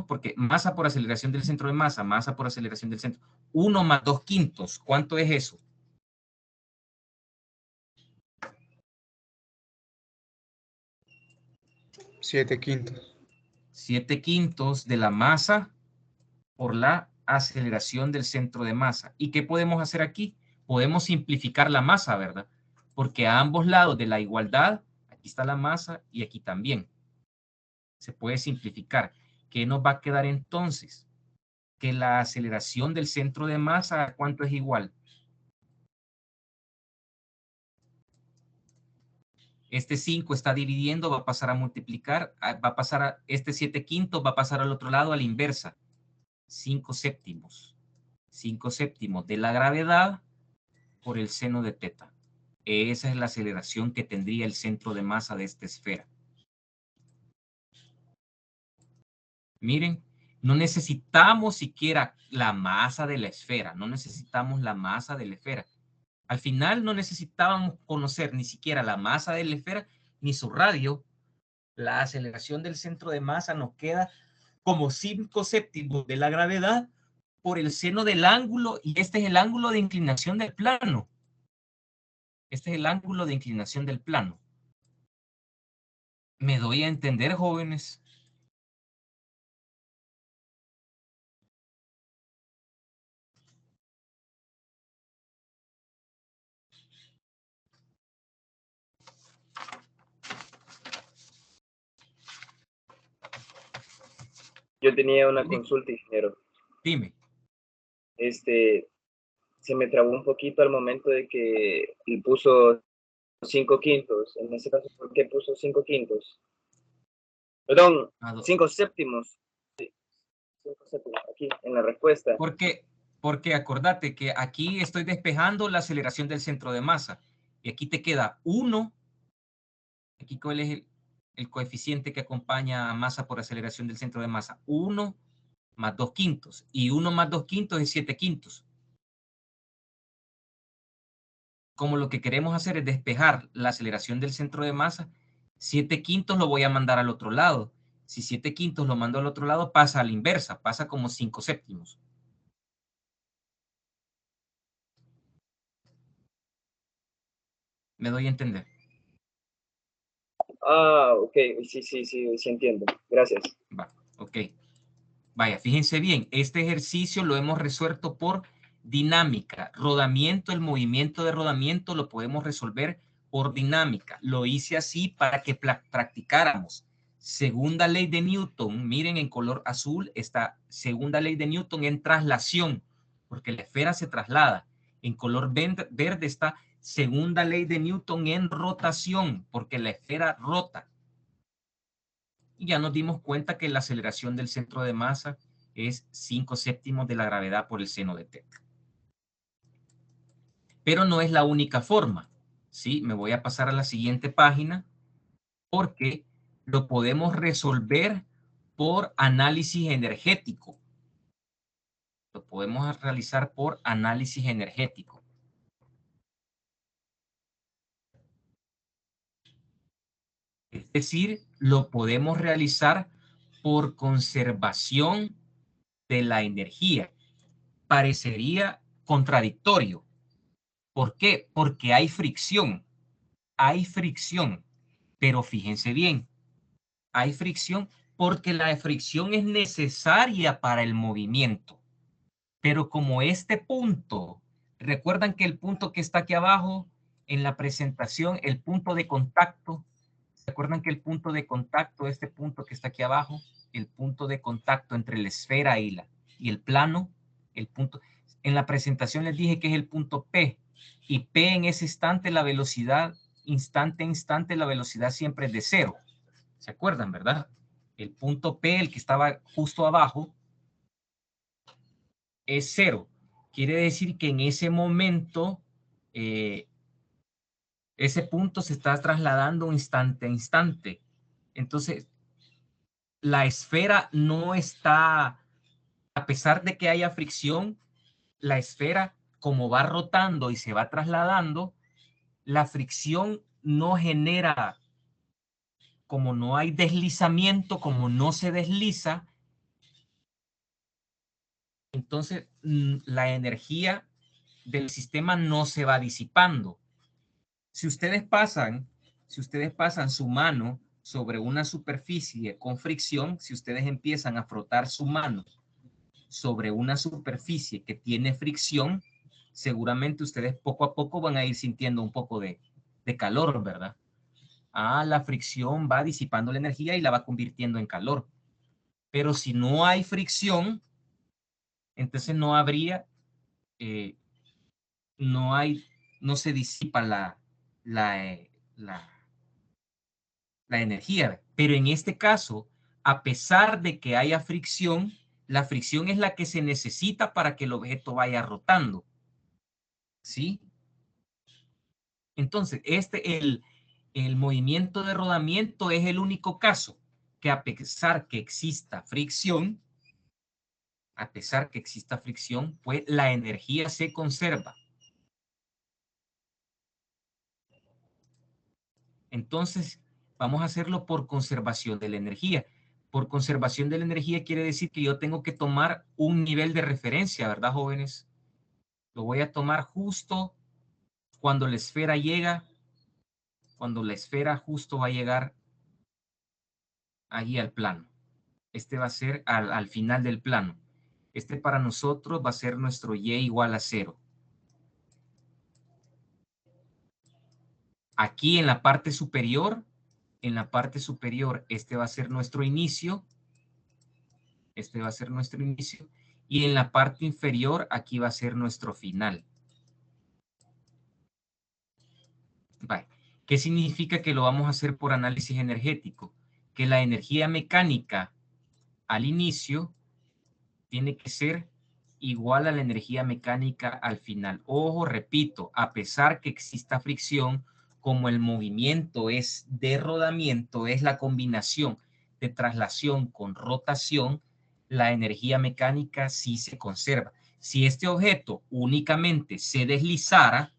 porque masa por aceleración del centro de masa, masa por aceleración del centro. 1 más 2/5. ¿Cuánto es eso? Siete quintos. 7/5 de la masa por la aceleración del centro de masa. ¿Y qué podemos hacer aquí? Podemos simplificar la masa, ¿verdad? Porque a ambos lados de la igualdad, aquí está la masa y aquí también. Se puede simplificar. ¿Qué nos va a quedar entonces? Que la aceleración del centro de masa, ¿a cuánto es igual? Este 5 está dividiendo, va a pasar a multiplicar, va a pasar a este 7/5, va a pasar al otro lado a la inversa. 5/7. 5/7 de la gravedad por el seno de teta. Esa es la aceleración que tendría el centro de masa de esta esfera. Miren, no necesitamos siquiera la masa de la esfera, no necesitamos la masa de la esfera. Al final no necesitábamos conocer ni siquiera la masa de la esfera ni su radio. La aceleración del centro de masa nos queda como 5/7 de la gravedad por el seno del ángulo y este es el ángulo de inclinación del plano. Este es el ángulo de inclinación del plano. ¿Me doy a entender, jóvenes? Yo tenía una consulta, ingeniero. Dime. Se me trabó un poquito al momento de que puso 5 quintos. En ese caso, ¿por qué puso 5 quintos? Perdón, 5 séptimos. Sí, 5 séptimos, aquí, en la respuesta. Porque acordate que aquí estoy despejando la aceleración del centro de masa. Y aquí te queda 1. Aquí, ¿cuál es el coeficiente que acompaña a masa por aceleración del centro de masa? 1 más 2 quintos. Y 1 más 2 quintos es 7 quintos. Como lo que queremos hacer es despejar la aceleración del centro de masa, 7 quintos lo voy a mandar al otro lado. Si 7 quintos lo mando al otro lado, pasa a la inversa, pasa como 5 séptimos. ¿Me doy a entender? Ah, ok, sí entiendo. Gracias. Va, ok. Vaya, fíjense bien, este ejercicio lo hemos resuelto por dinámica. Rodamiento, el movimiento de rodamiento lo podemos resolver por dinámica. Lo hice así para que practicáramos. Segunda ley de Newton, miren en color azul, esta segunda ley de Newton en traslación, porque la esfera se traslada. En color verde está segunda ley de Newton en rotación, porque la esfera rota. Y ya nos dimos cuenta que la aceleración del centro de masa es 5 séptimos de la gravedad por el seno de teta. Pero no es la única forma, ¿sí? Me voy a pasar a la siguiente página porque lo podemos resolver por análisis energético. Lo podemos realizar por análisis energético. Es decir, lo podemos realizar por conservación de la energía. Parecería contradictorio. ¿Por qué? Porque hay fricción. Hay fricción. Pero fíjense bien, hay fricción porque la fricción es necesaria para el movimiento. Pero como este punto, recuerdan que el punto que está aquí abajo en la presentación, el punto de contacto, ¿se acuerdan que el punto de contacto, este punto que está aquí abajo, el punto de contacto entre la esfera y el plano, el punto, en la presentación les dije que es el punto P, y P en ese instante, la velocidad, instante a instante, la velocidad siempre es de 0. ¿Se acuerdan, verdad? El punto P, el que estaba justo abajo, es 0. Quiere decir que en ese momento ese punto se está trasladando instante a instante. Entonces, la esfera no está, a pesar de que haya fricción, la esfera, como va rotando y se va trasladando, la fricción no genera, como no hay deslizamiento, como no se desliza, entonces la energía del sistema no se va disipando. Si ustedes pasan su mano sobre una superficie con fricción, si ustedes empiezan a frotar su mano sobre una superficie que tiene fricción, seguramente ustedes poco a poco van a ir sintiendo un poco de calor, ¿verdad? La fricción va disipando la energía y la va convirtiendo en calor. Pero si no hay fricción, entonces no habría, no se disipa la energía. Pero en este caso, a pesar de que haya fricción, la fricción es la que se necesita para que el objeto vaya rotando. ¿Sí? Entonces, el movimiento de rodamiento es el único caso que a pesar que exista fricción, pues la energía se conserva. Entonces, vamos a hacerlo por conservación de la energía. Por conservación de la energía quiere decir que yo tengo que tomar un nivel de referencia, ¿verdad, jóvenes? Lo voy a tomar justo cuando la esfera llega, cuando la esfera justo va a llegar allí al plano. Este va a ser al final del plano. Este para nosotros va a ser nuestro y igual a 0. Aquí en la parte superior, este va a ser nuestro inicio. Este va a ser nuestro inicio. Y en la parte inferior, aquí va a ser nuestro final. Vale. ¿Qué significa que lo vamos a hacer por análisis energético? Que la energía mecánica al inicio tiene que ser igual a la energía mecánica al final. Ojo, repito, a pesar que exista fricción, como el movimiento es de rodamiento, es la combinación de traslación con rotación, la energía mecánica sí se conserva. Si este objeto únicamente se deslizara,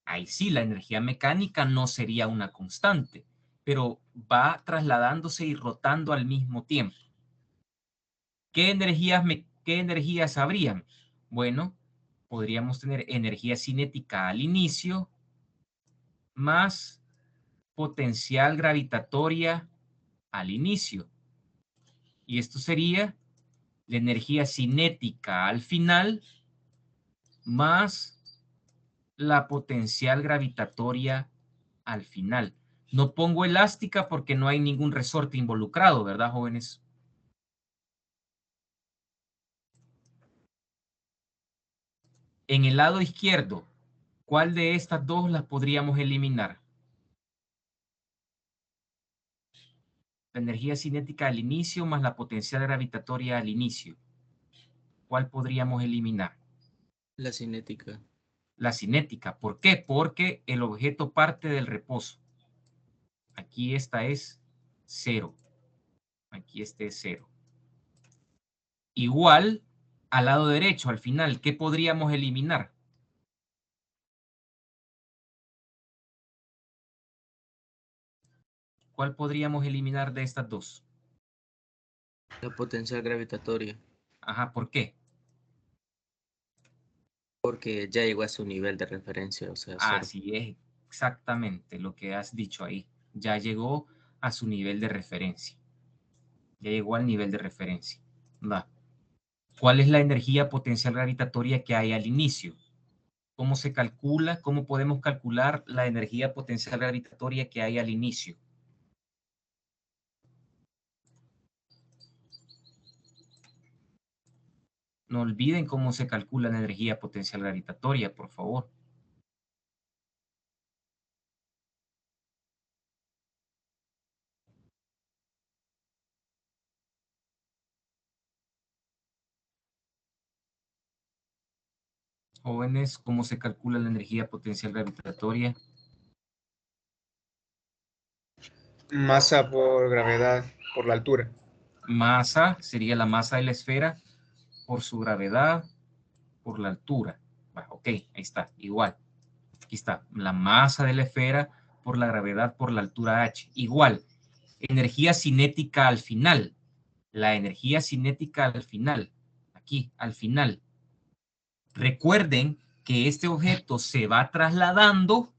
ahí sí la energía mecánica no sería una constante, pero va trasladándose y rotando al mismo tiempo. ¿Qué energías habrían? Bueno, podríamos tener energía cinética al inicio más potencial gravitatoria al inicio. Y esto sería la energía cinética al final más la potencial gravitatoria al final. No pongo elástica porque no hay ningún resorte involucrado, ¿verdad, jóvenes? En el lado izquierdo, ¿cuál de estas dos las podríamos eliminar? La energía cinética al inicio más la potencial gravitatoria al inicio. ¿Cuál podríamos eliminar? La cinética. La cinética. ¿Por qué? Porque el objeto parte del reposo. Aquí esta es 0. Aquí este es 0. Igual al lado derecho, al final, ¿qué podríamos eliminar? ¿Cuál podríamos eliminar de estas dos? La potencial gravitatoria. Ajá, ¿por qué? Porque ya llegó a su nivel de referencia, o sea, 0. Así es, exactamente lo que has dicho ahí. Ya llegó a su nivel de referencia. Ya llegó al nivel de referencia. Va. ¿Cuál es la energía potencial gravitatoria que hay al inicio? ¿Cómo se calcula? ¿Cómo podemos calcular la energía potencial gravitatoria que hay al inicio? No olviden cómo se calcula la energía potencial gravitatoria, por favor. Jóvenes, ¿cómo se calcula la energía potencial gravitatoria? Masa por gravedad, por la altura. Masa sería la masa de la esfera por su gravedad, por la altura. Bueno, ok, ahí está, igual. Aquí está, la masa de la esfera por la gravedad por la altura h. Igual, energía cinética al final. La energía cinética al final. Aquí, al final. Recuerden que este objeto se va trasladando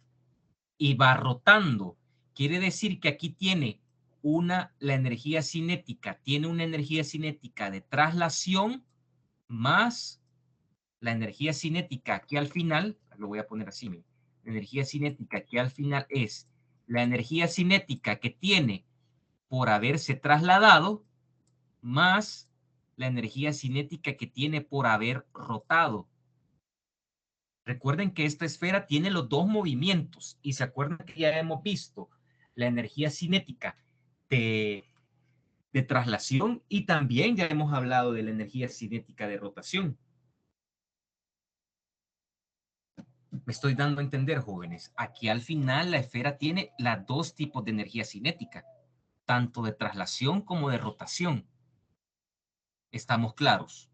y va rotando. Quiere decir que aquí tiene la energía cinética, tiene una energía cinética de traslación más la energía cinética que al final, lo voy a poner así, la energía cinética que al final es la energía cinética que tiene por haberse trasladado más la energía cinética que tiene por haber rotado. Recuerden que esta esfera tiene los dos movimientos y se acuerdan que ya hemos visto la energía cinética de, de traslación y también ya hemos hablado de la energía cinética de rotación. Me estoy dando a entender, jóvenes. Aquí al final la esfera tiene los dos tipos de energía cinética, tanto de traslación como de rotación. ¿Estamos claros?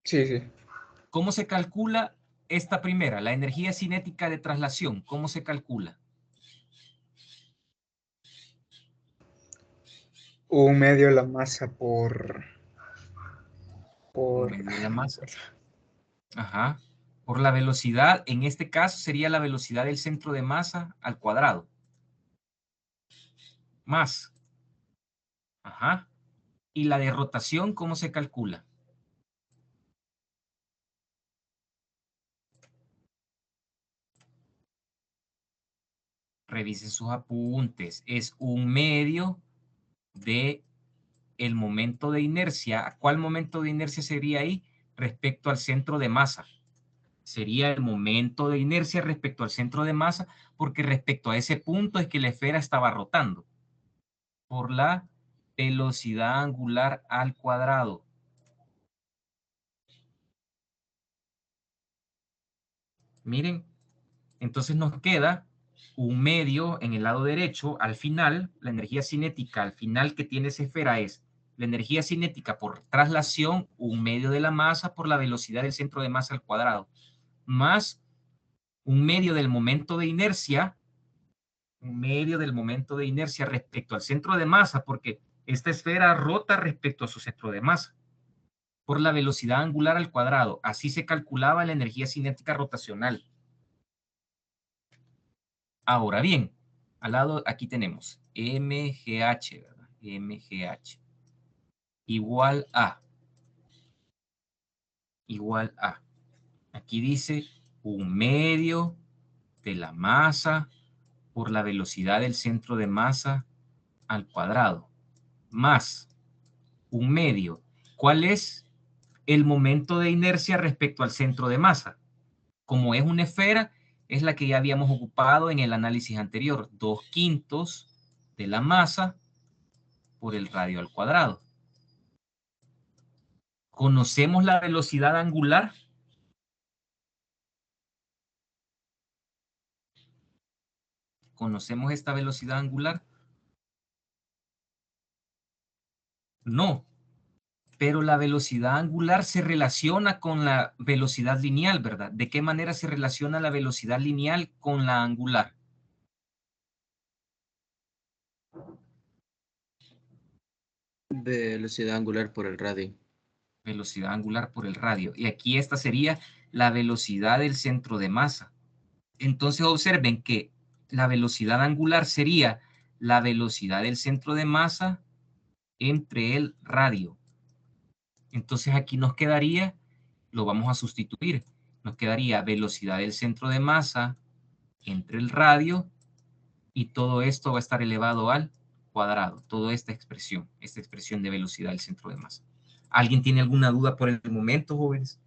Sí, sí. ¿Cómo se calcula esta primera, la energía cinética de traslación, ¿cómo se calcula? 1/2 de la masa Un medio de la masa. Ajá. Por la velocidad, en este caso sería la velocidad del centro de masa al cuadrado. Más. Ajá. ¿Y la de rotación cómo se calcula? Revisen sus apuntes. Es 1/2 de el momento de inercia. ¿Cuál momento de inercia sería ahí? Respecto al centro de masa. Sería el momento de inercia respecto al centro de masa, porque respecto a ese punto es que la esfera estaba rotando. Por la velocidad angular al cuadrado. Miren, entonces nos queda 1/2 en el lado derecho. Al final, la energía cinética al final que tiene esa esfera es la energía cinética por traslación, 1/2 de la masa por la velocidad del centro de masa al cuadrado, más 1/2 del momento de inercia, 1/2 del momento de inercia respecto al centro de masa, porque esta esfera rota respecto a su centro de masa, por la velocidad angular al cuadrado. Así se calculaba la energía cinética rotacional. Ahora bien, al lado aquí tenemos MGH, ¿verdad? MGH igual a. Aquí dice 1/2 de la masa por la velocidad del centro de masa al cuadrado, más 1/2. ¿Cuál es el momento de inercia respecto al centro de masa? Como es una esfera, es la que ya habíamos ocupado en el análisis anterior. 2/5 de la masa por el radio al cuadrado. ¿Conocemos la velocidad angular? ¿Conocemos esta velocidad angular? No. Pero la velocidad angular se relaciona con la velocidad lineal, ¿verdad? ¿De qué manera se relaciona la velocidad lineal con la angular? Velocidad angular por el radio. Velocidad angular por el radio. Y aquí esta sería la velocidad del centro de masa. Entonces observen que la velocidad angular sería la velocidad del centro de masa entre el radio. Entonces aquí nos quedaría, lo vamos a sustituir, nos quedaría velocidad del centro de masa entre el radio, y todo esto va a estar elevado al cuadrado, toda esta expresión de velocidad del centro de masa. ¿Alguien tiene alguna duda por el momento, jóvenes?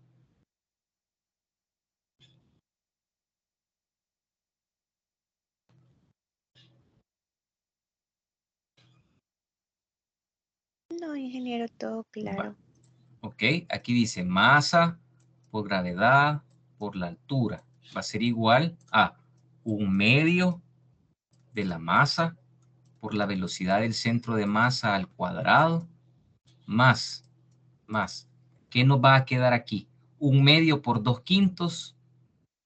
No, ingeniero, todo claro. Ok, aquí dice masa por gravedad por la altura. Va a ser igual a 1/2 de la masa por la velocidad del centro de masa al cuadrado, más. ¿Qué nos va a quedar aquí? 1/2 por 2/5.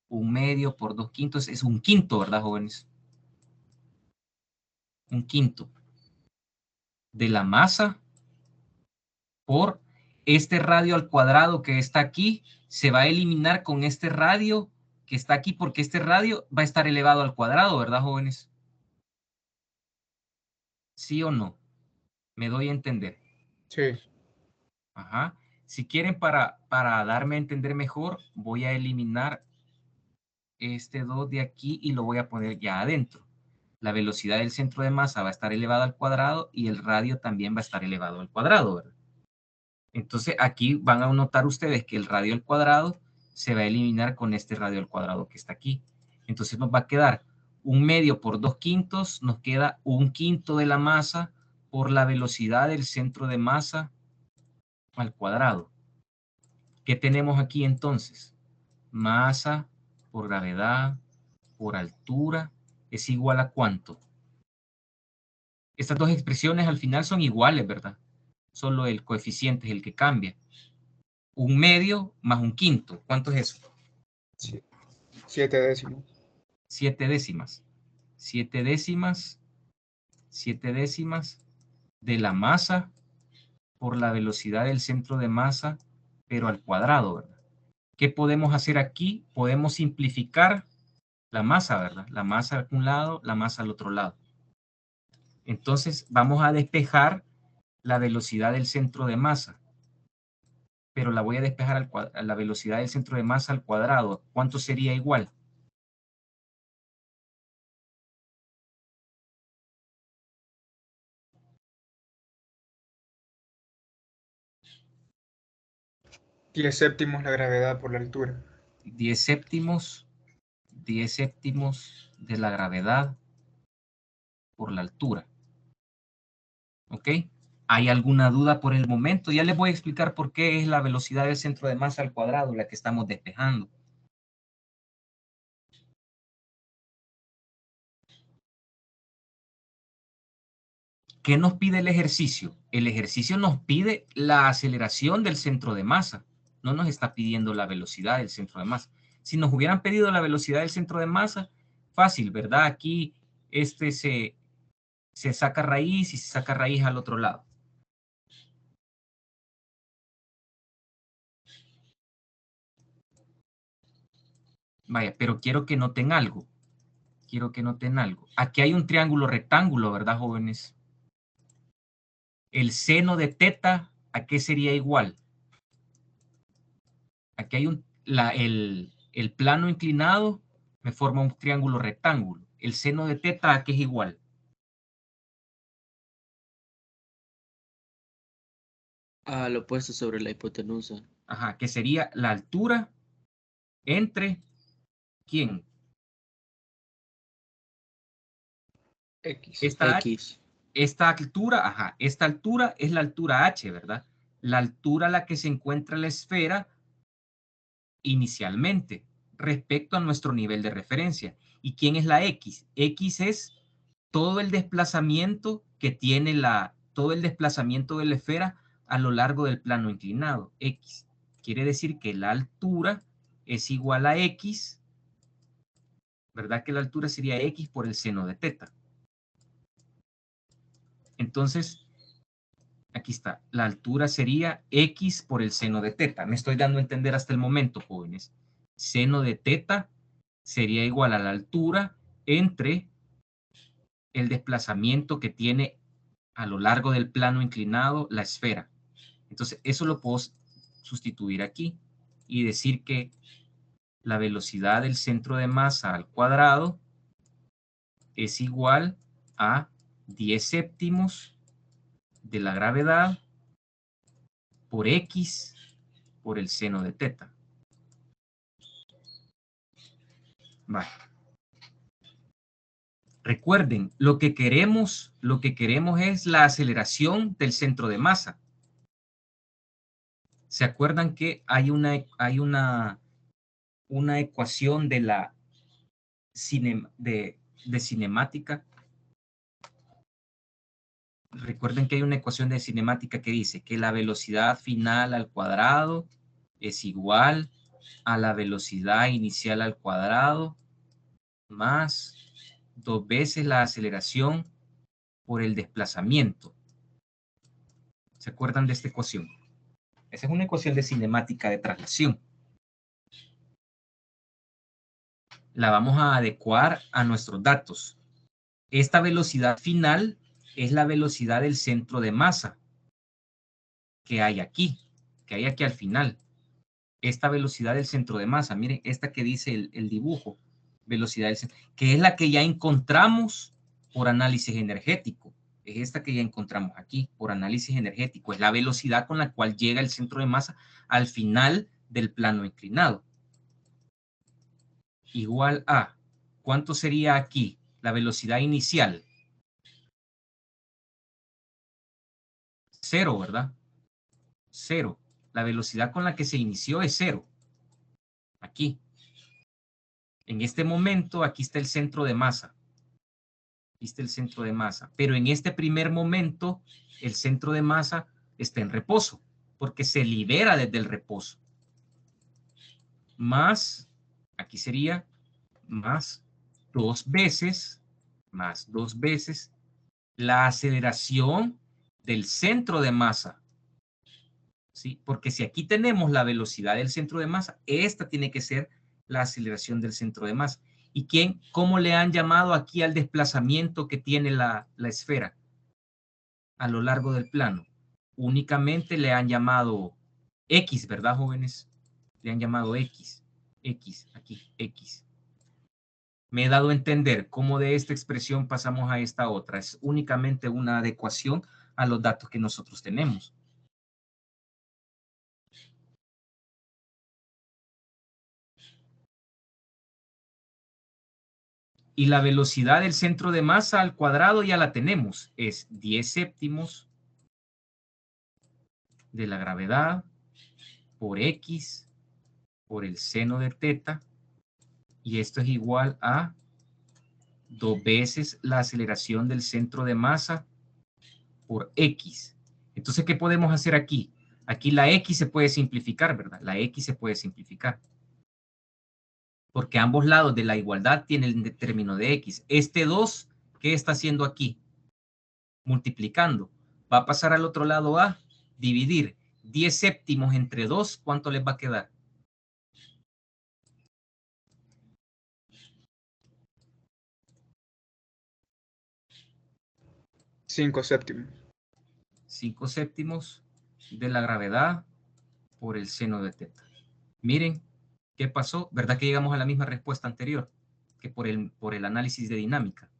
1/2 por 2/5 es 1/5, ¿verdad, jóvenes? 1/5 de la masa por este radio al cuadrado que está aquí. Se va a eliminar con este radio que está aquí, porque este radio va a estar elevado al cuadrado, ¿verdad, jóvenes? ¿Sí o no? Me doy a entender. Sí. Ajá. Si quieren, para darme a entender mejor, voy a eliminar este 2 de aquí y lo voy a poner ya adentro. La velocidad del centro de masa va a estar elevada al cuadrado y el radio también va a estar elevado al cuadrado, ¿verdad? Entonces aquí van a notar ustedes que el radio al cuadrado se va a eliminar con este radio al cuadrado que está aquí. Entonces nos va a quedar 1/2 por 2/5, nos queda 1/5 de la masa por la velocidad del centro de masa al cuadrado. ¿Qué tenemos aquí entonces? Masa por gravedad por altura es igual a ¿cuánto? Estas dos expresiones al final son iguales, ¿verdad? Solo el coeficiente es el que cambia. 1/2 más 1/5. ¿Cuánto es eso? 7 décimos. 7 décimas. 7 décimas. 7 décimas de la masa por la velocidad del centro de masa, pero al cuadrado, ¿verdad? ¿Qué podemos hacer aquí? Podemos simplificar la masa, ¿verdad? La masa a un lado, la masa al otro lado. Entonces vamos a despejar la velocidad del centro de masa, pero la voy a despejar a la velocidad del centro de masa al cuadrado. ¿Cuánto sería igual? Diez séptimos la gravedad por la altura. 10 séptimos de la gravedad por la altura. ¿Ok? ¿Hay alguna duda por el momento? Ya les voy a explicar por qué es la velocidad del centro de masa al cuadrado la que estamos despejando. ¿Qué nos pide el ejercicio? El ejercicio nos pide la aceleración del centro de masa. No nos está pidiendo la velocidad del centro de masa. Si nos hubieran pedido la velocidad del centro de masa, fácil, ¿verdad? Aquí se saca raíz y se saca raíz al otro lado. Vaya, pero quiero que noten algo. Quiero que noten algo. Aquí hay un triángulo rectángulo, ¿verdad, jóvenes? El seno de teta, ¿a qué sería igual? Aquí hay el plano inclinado, me forma un triángulo rectángulo. El seno de teta, ¿a qué es igual? Al opuesto sobre la hipotenusa. Ajá, que sería la altura entre ¿quién? X. Esta altura, ajá, esta altura es la altura h, ¿verdad? La altura a la que se encuentra la esfera inicialmente respecto a nuestro nivel de referencia. ¿Y quién es la X? X es todo el desplazamiento que tiene todo el desplazamiento de la esfera a lo largo del plano inclinado, X. Quiere decir que la altura es igual a X, ¿verdad? Que la altura sería X por el seno de teta. Entonces, aquí está, la altura sería X por el seno de teta. Me estoy dando a entender hasta el momento, jóvenes. Seno de teta sería igual a la altura entre el desplazamiento que tiene a lo largo del plano inclinado la esfera. Entonces, eso lo puedo sustituir aquí y decir que la velocidad del centro de masa al cuadrado es igual a 10 séptimos de la gravedad por X por el seno de teta. Vale. Recuerden, lo que queremos es la aceleración del centro de masa. ¿Se acuerdan que hay una ecuación de la cinemática? Recuerden que hay una ecuación de cinemática que dice que la velocidad final al cuadrado es igual a la velocidad inicial al cuadrado más 2 veces la aceleración por el desplazamiento. ¿Se acuerdan de esta ecuación? Esa es una ecuación de cinemática de traslación. La vamos a adecuar a nuestros datos. Esta velocidad final es la velocidad del centro de masa que hay aquí al final. Esta velocidad del centro de masa, miren, esta que dice el dibujo, velocidad del centro, que es la que ya encontramos por análisis energético. Es esta que ya encontramos aquí por análisis energético. Es la velocidad con la cual llega el centro de masa al final del plano inclinado. Igual a, ¿cuánto sería aquí? La velocidad inicial. 0, ¿verdad? 0. La velocidad con la que se inició es 0. Aquí. En este momento, aquí está el centro de masa. Aquí está el centro de masa. Pero en este primer momento, el centro de masa está en reposo, porque se libera desde el reposo. Más Aquí sería más 2 veces la aceleración del centro de masa. ¿Sí? Porque si aquí tenemos la velocidad del centro de masa, esta tiene que ser la aceleración del centro de masa. ¿Y cómo le han llamado aquí al desplazamiento que tiene la esfera a lo largo del plano? Únicamente le han llamado X, ¿verdad, jóvenes? Le han llamado X, aquí, X. Me he dado a entender cómo de esta expresión pasamos a esta otra. Es únicamente una adecuación a los datos que nosotros tenemos. Y la velocidad del centro de masa al cuadrado ya la tenemos. Es 10 séptimos de la gravedad por X por el seno de teta. Y esto es igual a 2 veces la aceleración del centro de masa por X. Entonces, ¿qué podemos hacer aquí? Aquí la X se puede simplificar, ¿verdad? La X se puede simplificar. Porque ambos lados de la igualdad tienen el término de X. Este 2, ¿qué está haciendo aquí? Multiplicando. Va a pasar al otro lado a dividir 10 séptimos entre 2. ¿Cuánto les va a quedar? 5 séptimos. 5 séptimos de la gravedad por el seno de teta. Miren, ¿qué pasó? ¿Verdad que llegamos a la misma respuesta anterior? Que por el análisis de dinámica.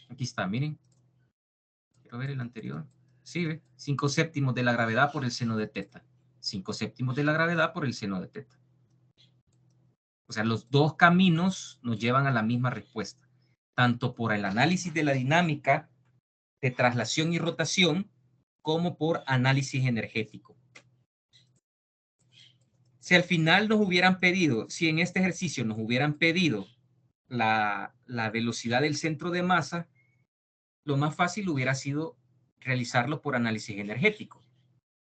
Aquí está, miren. Quiero ver el anterior. Sí, ¿ve? 5 séptimos de la gravedad por el seno de teta. 5 séptimos de la gravedad por el seno de teta. O sea, los dos caminos nos llevan a la misma respuesta. Tanto por el análisis de la dinámica de traslación y rotación, como por análisis energético. Si al final nos hubieran pedido, si en este ejercicio nos hubieran pedido la velocidad del centro de masa, lo más fácil hubiera sido realizarlo por análisis energético.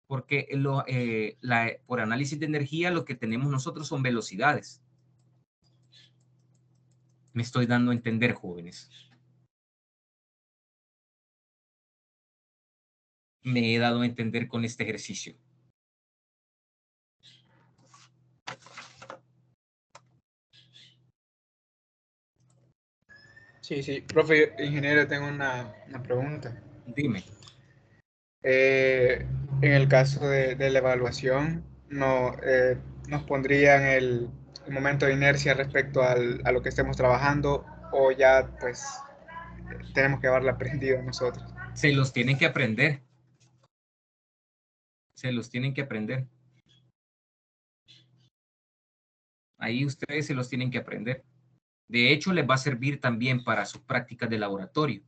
Porque por análisis de energía lo que tenemos nosotros son velocidades. Me estoy dando a entender, jóvenes. Me he dado a entender con este ejercicio. Sí, sí. Profe, ingeniero, tengo una pregunta. Dime. En el caso de la evaluación, no, ¿nos pondrían el momento de inercia respecto a lo que estemos trabajando o ya pues tenemos que haberla aprendido nosotros? Se los tienen que aprender. Se los tienen que aprender. Ahí ustedes se los tienen que aprender. De hecho, les va a servir también para sus prácticas de laboratorio.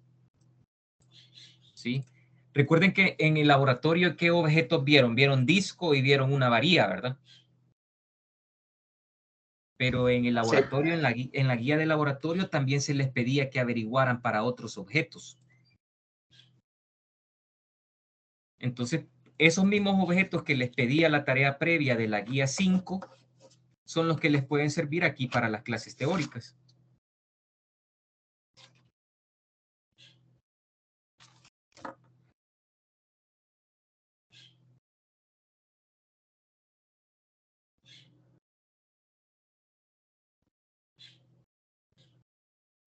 ¿Sí? Recuerden que en el laboratorio, ¿qué objetos vieron? Vieron disco y vieron una varilla, ¿verdad? Pero en el laboratorio, sí, en la guía de laboratorio también se les pedía que averiguaran para otros objetos. Entonces, esos mismos objetos que les pedía la tarea previa de la guía 5 son los que les pueden servir aquí para las clases teóricas.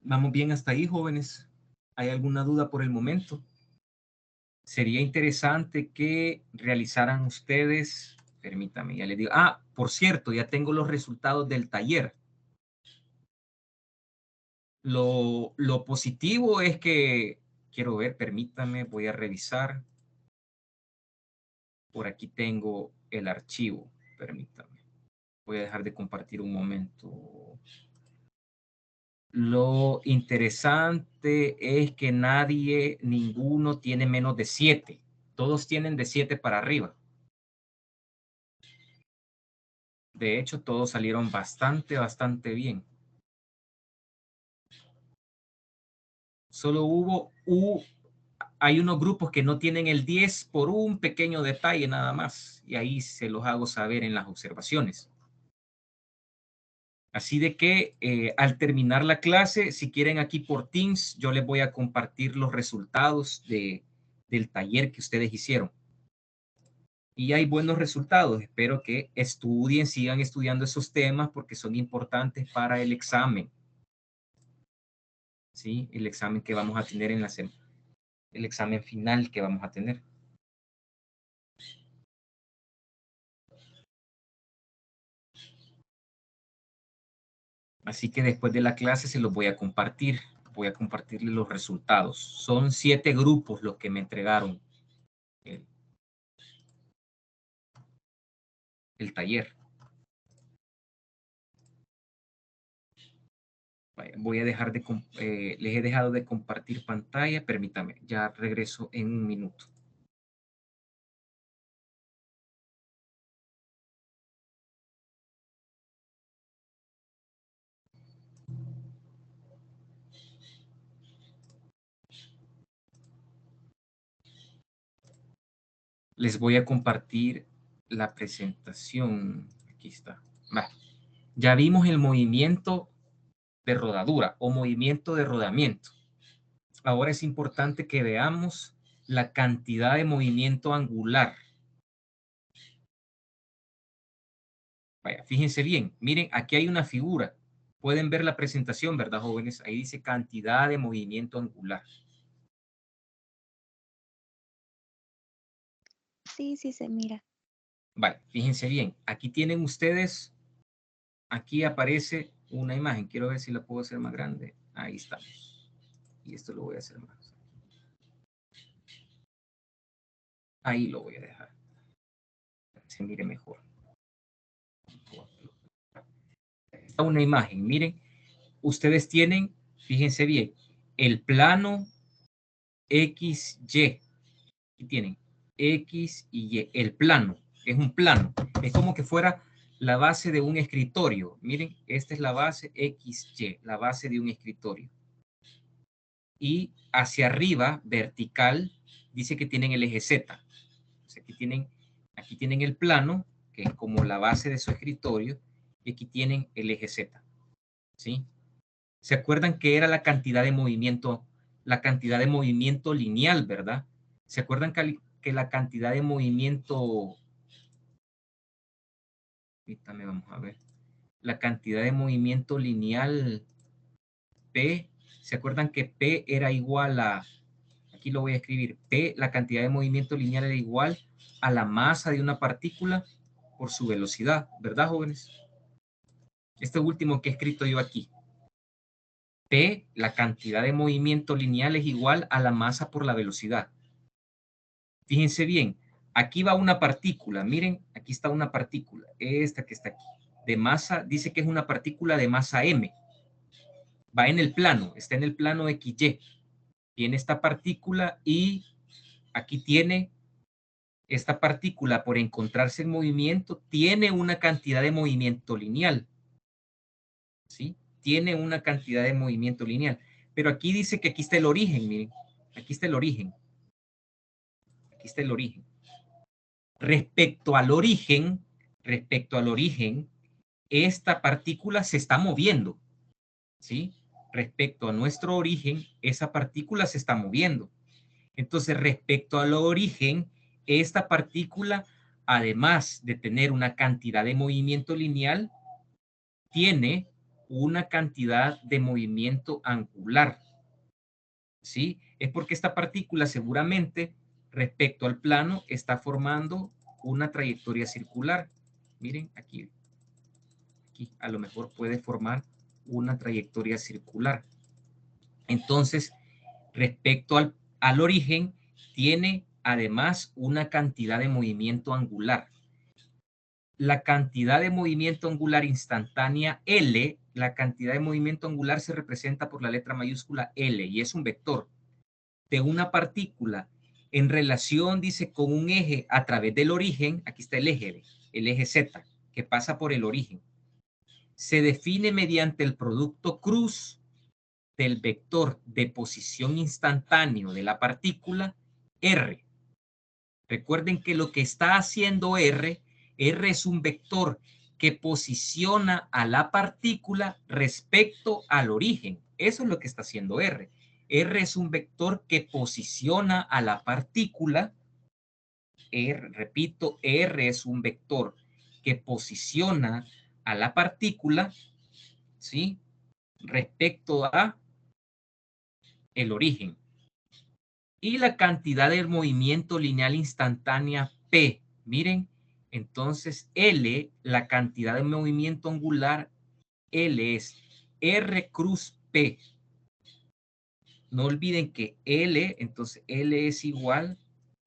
¿Vamos bien hasta ahí, jóvenes? ¿Hay alguna duda por el momento? Sería interesante que realizaran ustedes, permítame, ya les digo. Ah, por cierto, ya tengo los resultados del taller. Lo positivo es que, quiero ver, permítame, voy a revisar. Por aquí tengo el archivo, permítame. Voy a dejar de compartir un momento. Lo interesante es que ninguno tiene menos de 7. Todos tienen de 7 para arriba. De hecho, todos salieron bastante bien. Solo hay unos grupos que no tienen el 10 por un pequeño detalle nada más. Y ahí se los hago saber en las observaciones. Así de que al terminar la clase, si quieren aquí por Teams, yo les voy a compartir los resultados del taller que ustedes hicieron. Y hay buenos resultados. Espero que estudien, sigan estudiando esos temas porque son importantes para el examen. ¿Sí? El examen que vamos a tener en la semana. El examen final que vamos a tener. Así que después de la clase se los voy a compartir. Voy a compartirles los resultados. Son 7 grupos los que me entregaron el taller. Voy a dejar de... les he dejado de compartir pantalla. Permítame, ya regreso en un minuto. Les voy a compartir la presentación. Aquí está. Ya vimos el movimiento de rodadura o movimiento de rodamiento. Ahora es importante que veamos la cantidad de movimiento angular. Vaya, fíjense bien. Miren, aquí hay una figura. Pueden ver la presentación, ¿verdad, jóvenes? Ahí dice cantidad de movimiento angular. Sí, sí se mira. Vale, fíjense bien. Aquí tienen ustedes, aquí aparece una imagen. Quiero ver si la puedo hacer más grande. Ahí estamos. Y esto lo voy a hacer más. Ahí lo voy a dejar. Se mire mejor. Una imagen, miren. Ustedes tienen, fíjense bien, el plano XY. Aquí tienen X y Y. El plano. Es un plano. Es como que fuera la base de un escritorio. Miren, esta es la base XY, la base de un escritorio. Y hacia arriba, vertical, dice que tienen el eje Z. O sea, aquí tienen el plano, que es como la base de su escritorio, y aquí tienen el eje Z. ¿Sí? ¿Se acuerdan que era la cantidad de movimiento lineal, verdad? ¿Se acuerdan que la cantidad de movimiento... Ahorita vamos a ver. La cantidad de movimiento lineal P, ¿se acuerdan que P era igual a... Aquí lo voy a escribir. P, la cantidad de movimiento lineal era igual a la masa de una partícula por su velocidad, ¿verdad, jóvenes? Este último que he escrito yo aquí. P, la cantidad de movimiento lineal es igual a la masa por la velocidad. Fíjense bien, aquí va una partícula. Miren, aquí está una partícula. Esta que está aquí. De masa, dice que es una partícula de masa M. Va en el plano, está en el plano XY. Tiene esta partícula y aquí tiene esta partícula, por encontrarse en movimiento, tiene una cantidad de movimiento lineal. ¿Sí? Tiene una cantidad de movimiento lineal. Pero aquí dice que aquí está el origen, miren. Aquí está el origen. Aquí está el origen. Respecto al origen, esta partícula se está moviendo. ¿Sí? Respecto a nuestro origen, esa partícula se está moviendo. Entonces, respecto al origen, esta partícula, además de tener una cantidad de movimiento lineal, tiene una cantidad de movimiento angular. ¿Sí? Es porque esta partícula seguramente, respecto al plano, está formando una trayectoria circular. Miren, aquí a lo mejor puede formar una trayectoria circular. Entonces, respecto al origen, tiene además una cantidad de movimiento angular. La cantidad de movimiento angular instantánea L, la cantidad de movimiento angular se representa por la letra mayúscula L y es un vector de una partícula en relación, dice, con un eje a través del origen. Aquí está el eje Z, que pasa por el origen. Se define mediante el producto cruz del vector de posición instantáneo de la partícula R. Recuerden que lo que está haciendo R es un vector que posiciona a la partícula respecto al origen. Eso es lo que está haciendo R. R es un vector que posiciona a la partícula. Repito, R es un vector que posiciona a la partícula, ¿sí?, respecto a el origen. Y la cantidad del movimiento lineal instantánea P. Miren, entonces L, la cantidad de movimiento angular, L es R cruz P. No olviden que L, entonces L es igual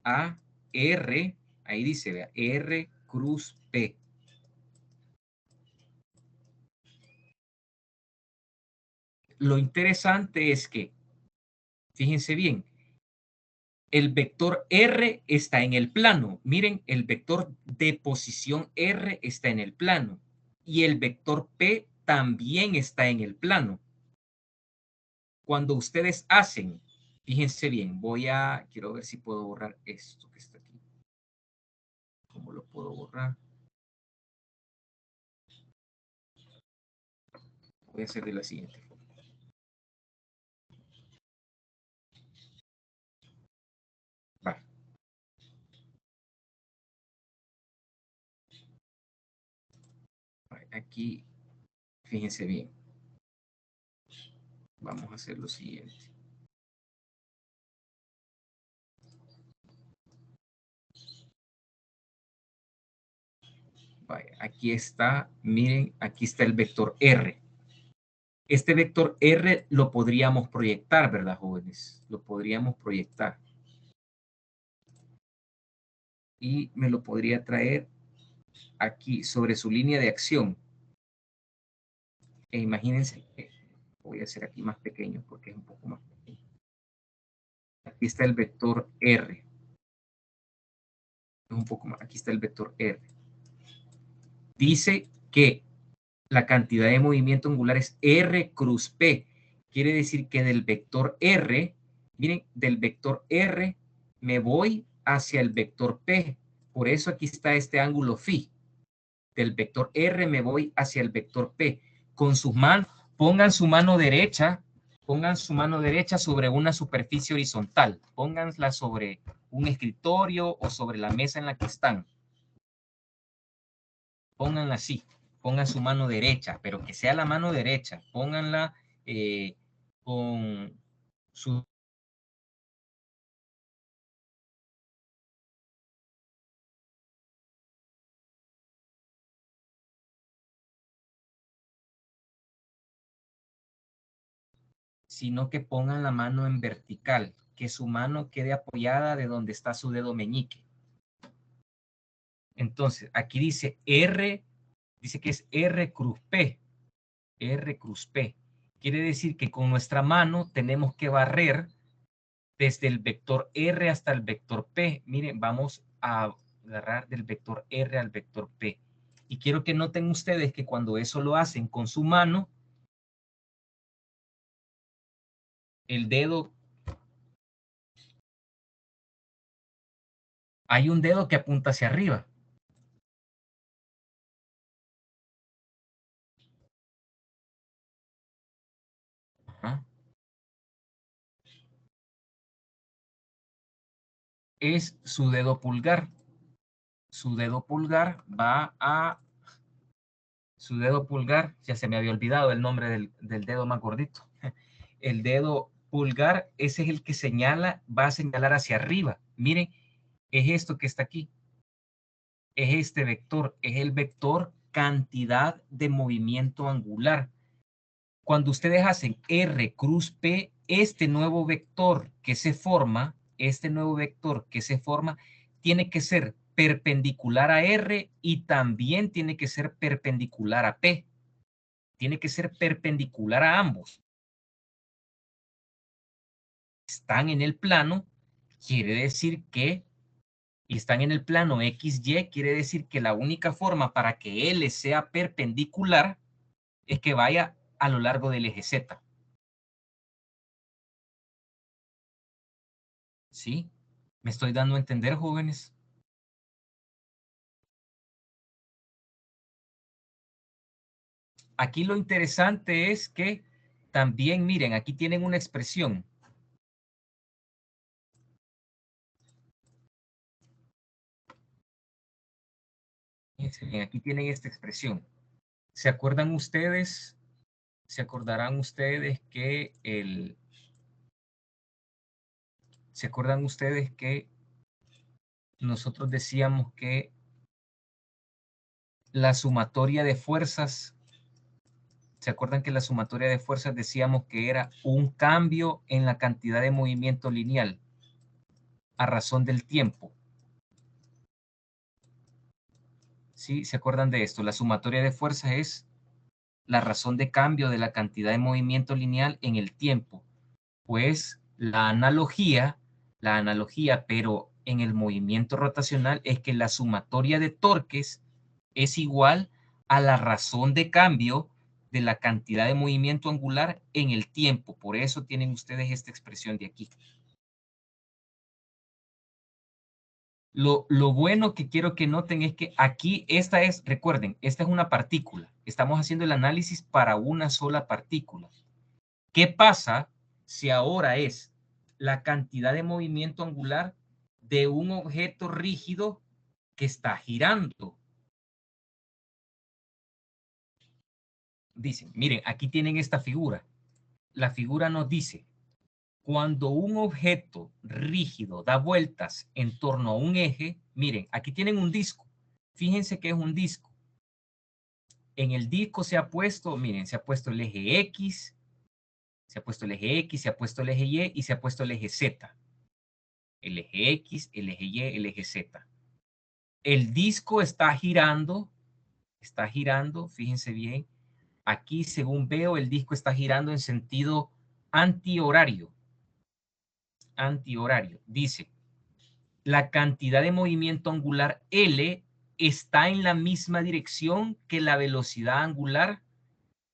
a R, ahí dice, vea, R cruz P. Lo interesante es que, fíjense bien, el vector R está en el plano. Miren, el vector de posición R está en el plano. Y el vector P también está en el plano. Cuando ustedes hacen, fíjense bien, quiero ver si puedo borrar esto que está aquí. ¿Cómo lo puedo borrar? Voy a hacer de la siguiente forma. Va. Aquí, fíjense bien. Vamos a hacer lo siguiente. Aquí está, miren, aquí está el vector R. Este vector R lo podríamos proyectar, ¿verdad, jóvenes? Lo podríamos proyectar. Y me lo podría traer aquí sobre su línea de acción. E imagínense que voy a hacer aquí más pequeño porque es un poco más pequeño. Aquí está el vector R. Un poco más. Aquí está el vector R. Dice que la cantidad de movimiento angular es R cruz P. Quiere decir que del vector R, miren, del vector R me voy hacia el vector P. Por eso aquí está este ángulo phi. Del vector R me voy hacia el vector P. Con sus manos, pongan su mano derecha sobre una superficie horizontal. Pónganla sobre un escritorio o sobre la mesa en la que están. Pónganla así. Pongan su mano derecha, pero que sea la mano derecha. Pónganla con su... sino que pongan la mano en vertical, que su mano quede apoyada de donde está su dedo meñique. Entonces, aquí dice R, dice que es R cruz P. R cruz P. Quiere decir que con nuestra mano tenemos que barrer desde el vector R hasta el vector P. Miren, vamos a agarrar del vector R al vector P. Y quiero que noten ustedes que cuando eso lo hacen con su mano, el dedo, hay un dedo que apunta hacia arriba. Ajá. Es su dedo pulgar. Su dedo pulgar va a... Su dedo pulgar, ya se me había olvidado el nombre del dedo más gordito. El dedo pulgar, ese es el que señala, va a señalar hacia arriba. Miren, es esto que está aquí. Es este vector, es el vector cantidad de movimiento angular. Cuando ustedes hacen R cruz P, este nuevo vector que se forma, tiene que ser perpendicular a R y también tiene que ser perpendicular a P. Tiene que ser perpendicular a ambos. Están en el plano, quiere decir que, y están en el plano XY, quiere decir que la única forma para que L sea perpendicular es que vaya a lo largo del eje Z. ¿Sí? ¿Me estoy dando a entender, jóvenes? aquí lo interesante es que también, miren, aquí tienen una expresión. Bien, aquí tienen esta expresión. ¿Se acuerdan ustedes? ¿Se acordarán ustedes que ¿se acuerdan ustedes que nosotros decíamos que la sumatoria de fuerzas, ¿se acuerdan que la sumatoria de fuerzas decíamos que era un cambio en la cantidad de movimiento lineal a razón del tiempo? ¿Sí? ¿Se acuerdan de esto? La sumatoria de fuerzas es la razón de cambio de la cantidad de movimiento lineal en el tiempo. Pues la analogía, pero en el movimiento rotacional, es que la sumatoria de torques es igual a la razón de cambio de la cantidad de movimiento angular en el tiempo. Por eso tienen ustedes esta expresión de aquí. Lo bueno que quiero que noten es que aquí esta es, recuerden, esta es una partícula. Estamos haciendo el análisis para una sola partícula. ¿Qué pasa si ahora es la cantidad de movimiento angular de un objeto rígido que está girando? Dicen, miren, aquí tienen esta figura. La figura nos dice, cuando un objeto rígido da vueltas en torno a un eje, miren, aquí tienen un disco. Fíjense que es un disco. En el disco se ha puesto, miren, se ha puesto el eje X, se ha puesto el eje X, se ha puesto el eje Y y se ha puesto el eje Z. El eje X, el eje Y, el eje Z. El disco está girando, fíjense bien. Aquí, según veo, el disco está girando en sentido antihorario. Antihorario. Dice, la cantidad de movimiento angular L está en la misma dirección que la velocidad angular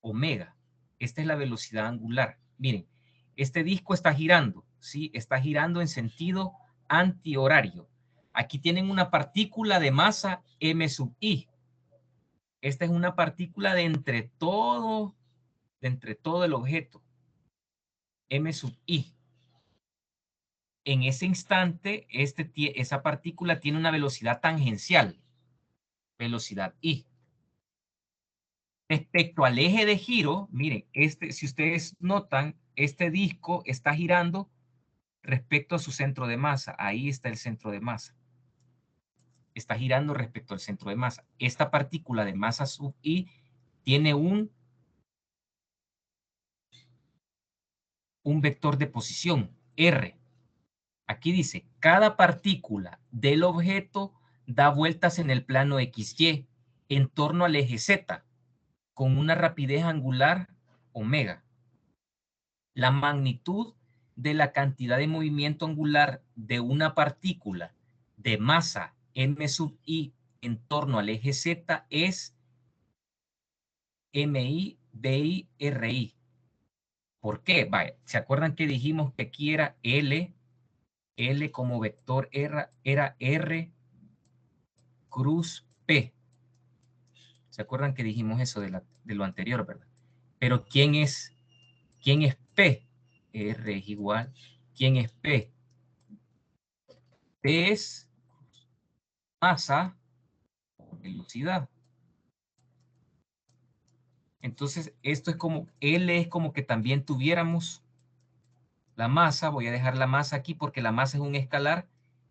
omega. Esta es la velocidad angular. Miren, este disco está girando, ¿sí? Está girando en sentido antihorario. Aquí tienen una partícula de masa m sub i. Esta es una partícula de entre todo el objeto, m sub i. En ese instante, esa partícula tiene una velocidad tangencial, velocidad i. Respecto al eje de giro, miren, si ustedes notan, este disco está girando respecto a su centro de masa. Ahí está el centro de masa. Está girando respecto al centro de masa. Esta partícula de masa sub i tiene un vector de posición, R. Aquí dice, cada partícula del objeto da vueltas en el plano XY en torno al eje Z con una rapidez angular omega. La magnitud de la cantidad de movimiento angular de una partícula de masa m sub i en torno al eje Z es mi, bi, ri. ¿Por qué? Vaya, ¿se acuerdan que dijimos que aquí era L como vector era R cruz P? ¿Se acuerdan que dijimos eso de lo anterior, verdad? Pero ¿quién es P? R es igual. ¿Quién es P? P es masa o velocidad. Entonces, esto es como, L es como que también tuviéramos la masa. Voy a dejar la masa aquí porque la masa es un escalar.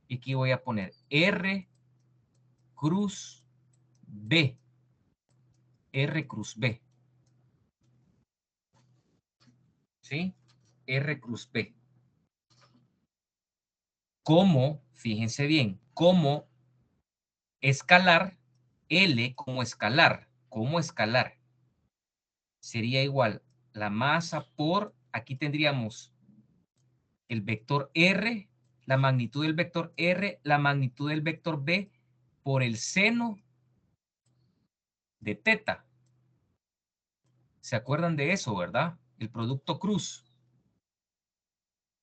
Y aquí voy a poner R cruz B. R cruz B. ¿Sí? R cruz B. Como, fíjense bien, como escalar, L como escalar, sería igual la masa por, aquí tendríamos el vector R, la magnitud del vector R, la magnitud del vector B por el seno de teta. ¿Se acuerdan de eso, verdad? El producto cruz.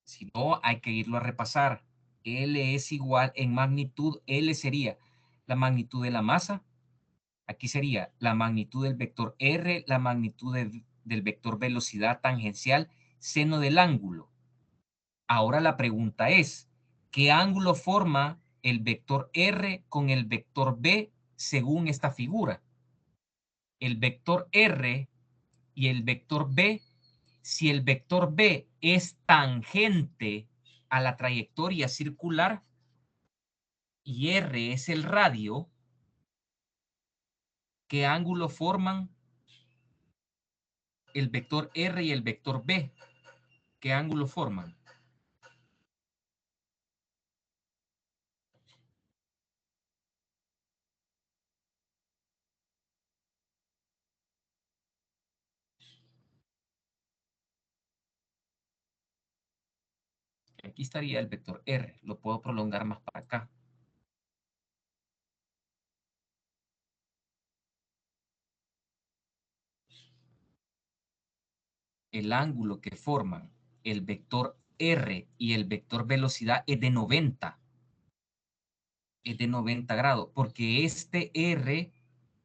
Si no, hay que irlo a repasar. L es igual en magnitud, L sería la magnitud de la masa Aquí sería la magnitud del vector R, la magnitud del vector velocidad tangencial, seno del ángulo. Ahora la pregunta es, ¿qué ángulo forma el vector R con el vector B según esta figura? El vector R y el vector B, si el vector B es tangente a la trayectoria circular y R es el radio, ¿qué ángulo forman el vector R y el vector B? ¿Qué ángulo forman? Aquí estaría el vector R. Lo puedo prolongar más para acá. El ángulo que forman el vector R y el vector velocidad es de 90. Es de 90 grados, porque este R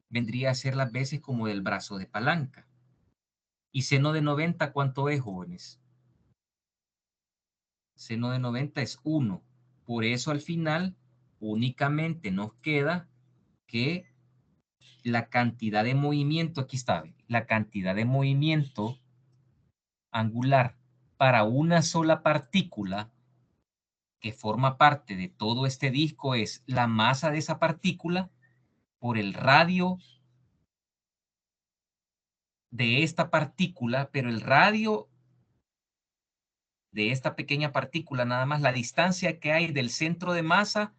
vendría a ser las veces como del brazo de palanca. ¿Y seno de 90 cuánto es, jóvenes? Seno de 90 es 1. Por eso al final únicamente nos queda que la cantidad de movimiento, aquí está, la cantidad de movimiento angular para una sola partícula que forma parte de todo este disco es la masa de esa partícula por el radio de esta partícula, pero el radio de esta pequeña partícula, nada más la distancia que hay del centro de masa,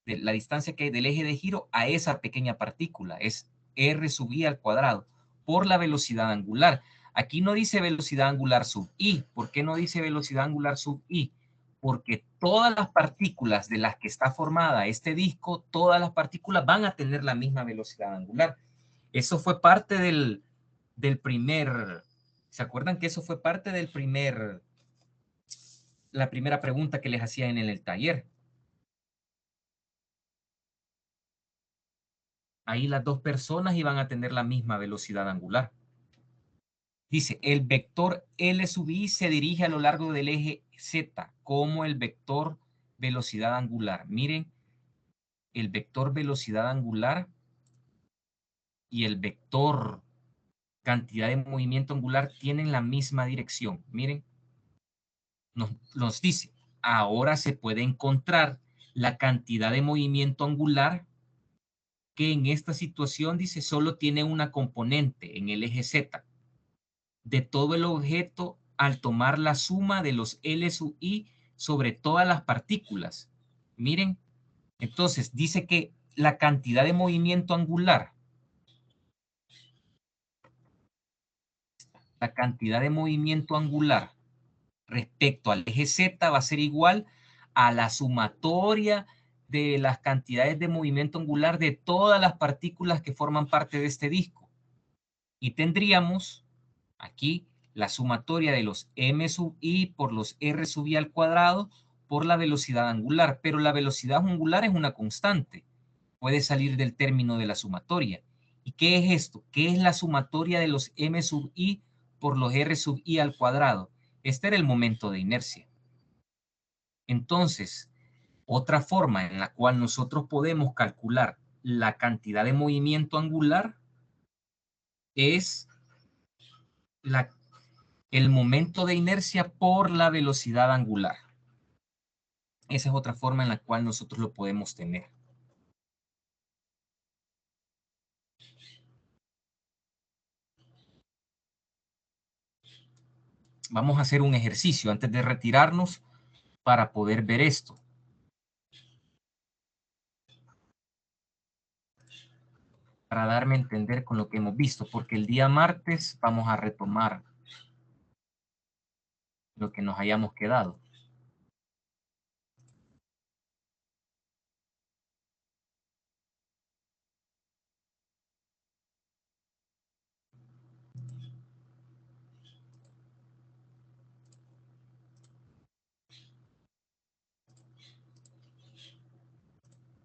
de la distancia que hay del eje de giro a esa pequeña partícula, es R sub i al cuadrado, por la velocidad angular. Aquí no dice velocidad angular sub i. ¿Por qué no dice velocidad angular sub i? Porque todas las partículas de las que está formada este disco, todas las partículas van a tener la misma velocidad angular. Eso fue parte del primer, ¿se acuerdan que eso fue parte del la primera pregunta que les hacía en el taller? Ahí las dos personas iban a tener la misma velocidad angular. Dice, el vector L sub i se dirige a lo largo del eje Z como el vector velocidad angular. Miren, el vector velocidad angular y el vector cantidad de movimiento angular tienen la misma dirección. Miren, nos dice, ahora se puede encontrar la cantidad de movimiento angular que en esta situación, dice, solo tiene una componente en el eje Z de todo el objeto al tomar la suma de los L sub i sobre todas las partículas. Miren, entonces dice que la cantidad de movimiento angular, respecto al eje Z va a ser igual a la sumatoria de las cantidades de movimiento angular de todas las partículas que forman parte de este disco. Y tendríamos aquí la sumatoria de los m sub i por los r sub i al cuadrado por la velocidad angular. Pero la velocidad angular es una constante. Puede salir del término de la sumatoria. ¿Y qué es esto? ¿Qué es la sumatoria de los m sub i por los r sub i al cuadrado? Este era el momento de inercia. Entonces, otra forma en la cual nosotros podemos calcular la cantidad de movimiento angular es el momento de inercia por la velocidad angular. Esa es otra forma en la cual nosotros lo podemos tener. Vamos a hacer un ejercicio antes de retirarnos para poder ver esto. Para darme a entender con lo que hemos visto, porque el día martes vamos a retomar lo que nos hayamos quedado.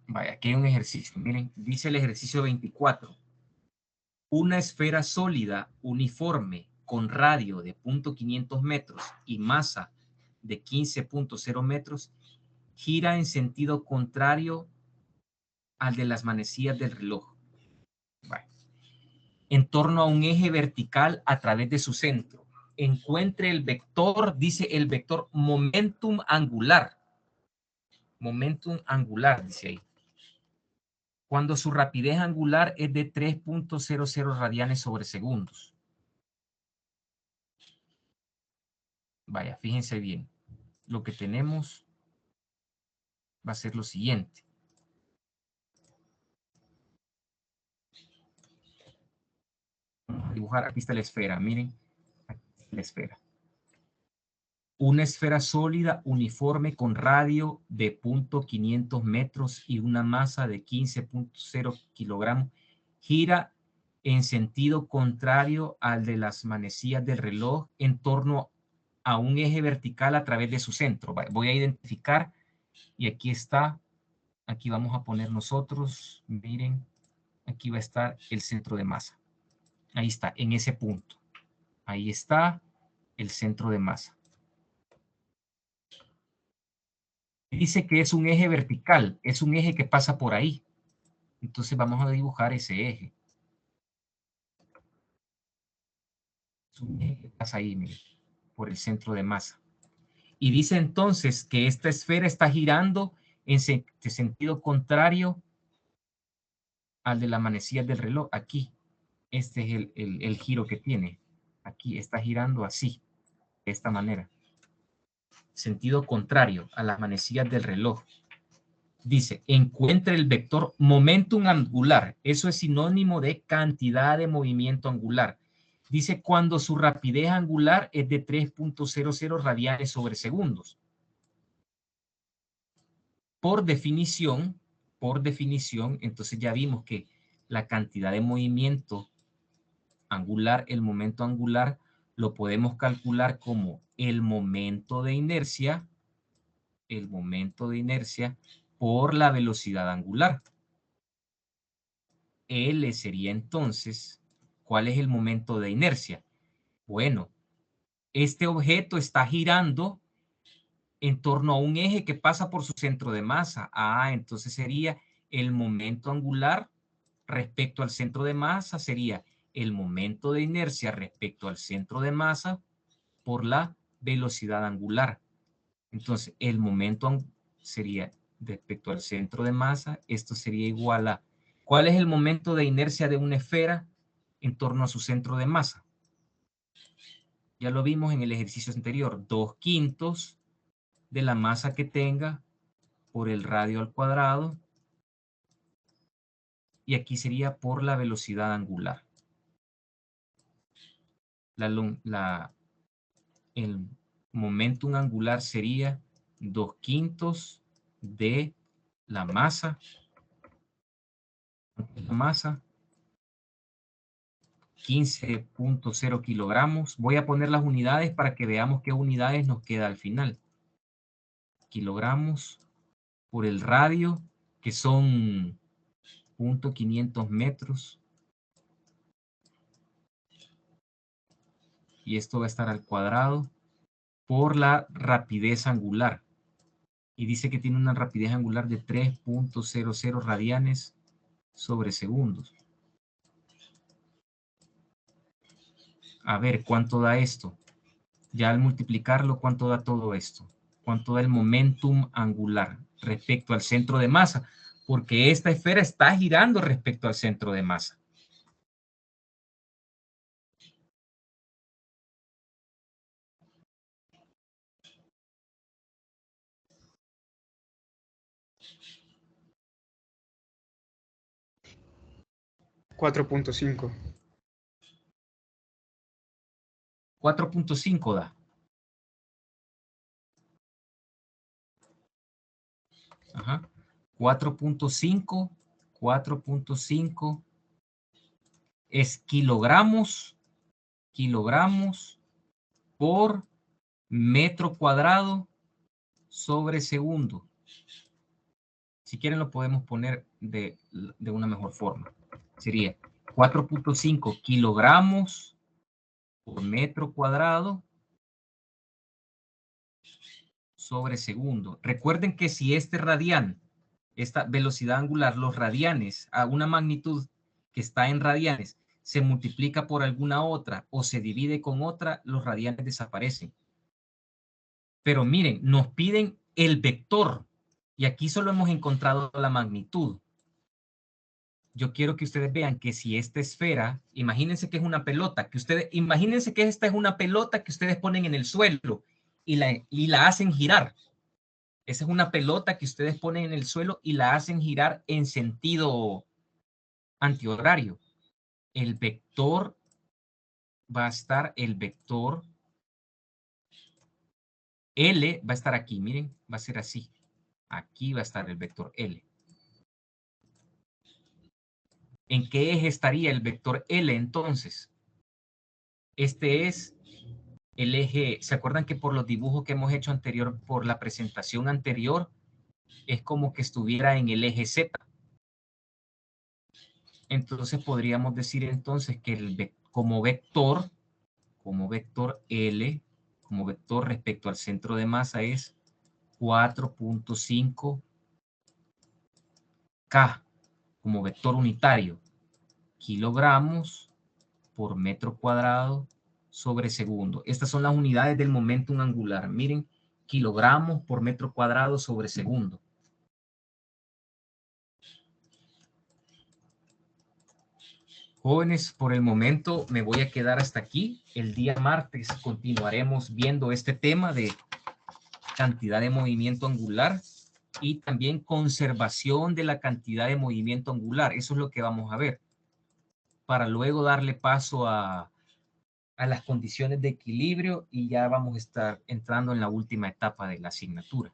Vaya, aquí hay un ejercicio. Miren, dice el ejercicio 24. Una esfera sólida uniforme con radio de 0.500 metros y masa de 15.0 metros gira en sentido contrario al de las manecillas del reloj. Bueno, en torno a un eje vertical a través de su centro. Encuentre el vector, dice el vector momentum angular. Momentum angular, dice ahí. Cuando su rapidez angular es de 3.00 radianes sobre segundos. Vaya, fíjense bien. Lo que tenemos va a ser lo siguiente. Vamos a dibujar, aquí está la esfera, miren, aquí está la esfera. Una esfera sólida uniforme con radio de 0.500 metros y una masa de 15.0 kilogramos gira en sentido contrario al de las manecillas del reloj en torno a un eje vertical a través de su centro. Voy a identificar y aquí está, aquí vamos a poner nosotros, miren, aquí va a estar el centro de masa. Ahí está, en ese punto. Ahí está el centro de masa. Dice que es un eje vertical, es un eje que pasa por ahí. Entonces vamos a dibujar ese eje. Es un eje que pasa ahí, miren, por el centro de masa. Y dice entonces que esta esfera está girando en sentido contrario al de la manecilla del reloj. Aquí, este es el giro que tiene. Aquí está girando así, de esta manera. Sentido contrario a las manecillas del reloj. Dice, encuentre el vector momentum angular. Eso es sinónimo de cantidad de movimiento angular. Dice, cuando su rapidez angular es de 3.00 radianes sobre segundos. Por definición, entonces ya vimos que la cantidad de movimiento angular, el momento angular, lo podemos calcular como el momento de inercia por la velocidad angular. L sería entonces, ¿cuál es el momento de inercia? Bueno, este objeto está girando en torno a un eje que pasa por su centro de masa. Entonces sería el momento angular respecto al centro de masa, sería el momento de inercia respecto al centro de masa por la velocidad angular. Entonces, el momento sería respecto al centro de masa, esto sería igual a, ¿cuál es el momento de inercia de una esfera en torno a su centro de masa? Ya lo vimos en el ejercicio anterior, 2/5 de la masa que tenga por el radio al cuadrado, y aquí sería por la velocidad angular. El momentum angular sería 2/5 de la masa. La masa, 15.0 kilogramos. Voy a poner las unidades para que veamos qué unidades nos queda al final. Kilogramos por el radio, que son 0.500 metros. Y esto va a estar al cuadrado por la rapidez angular. Y dice que tiene una rapidez angular de 3.00 radianes sobre segundos. A ver, ¿cuánto da esto? Ya al multiplicarlo, ¿cuánto da todo esto? ¿Cuánto da el momentum angular respecto al centro de masa? Porque esta esfera está girando respecto al centro de masa. $4.5. 4.5 da. Ajá. 4.5 es kilogramos por metro cuadrado sobre segundo. Si quieren lo podemos poner de una mejor forma. Sería 4.5 kilogramos por metro cuadrado sobre segundo. Recuerden que si este radian, esta velocidad angular, los radianes, a una magnitud que está en radianes, se multiplica por alguna otra o se divide con otra, los radianes desaparecen. Pero miren, nos piden el vector y aquí solo hemos encontrado la magnitud. Yo quiero que ustedes vean que si esta esfera, imagínense que es una pelota, imagínense que esta es una pelota que ustedes ponen en el suelo y la hacen girar. Esa es una pelota que ustedes ponen en el suelo y la hacen girar en sentido antihorario. El vector va a estar, el vector L va a estar aquí, miren, va a ser así. Aquí va a estar el vector L. ¿En qué eje estaría el vector L entonces? Este es el eje, ¿se acuerdan que por los dibujos que hemos hecho anterior, por la presentación anterior, es como que estuviera en el eje Z? Entonces podríamos decir entonces que como vector L, como vector respecto al centro de masa es 4.5 K como vector unitario, kilogramos por metro cuadrado sobre segundo. Estas son las unidades del momentum angular. Miren, kilogramos por metro cuadrado sobre segundo. Jóvenes, por el momento me voy a quedar hasta aquí. El día martes continuaremos viendo este tema de cantidad de movimiento angular y también conservación de la cantidad de movimiento angular. Eso es lo que vamos a ver, para luego darle paso a las condiciones de equilibrio y ya vamos a estar entrando en la última etapa de la asignatura.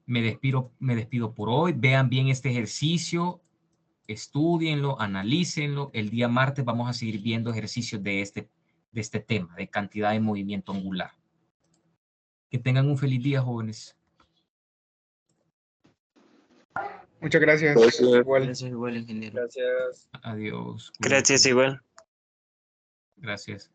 Me despido por hoy. Vean bien este ejercicio, estúdienlo, analícenlo. El día martes vamos a seguir viendo ejercicios de este tema, de cantidad de movimiento angular. Que tengan un feliz día, jóvenes. Muchas gracias. Gracias igual, ingeniero. Gracias. Adiós. Gracias igual. Gracias.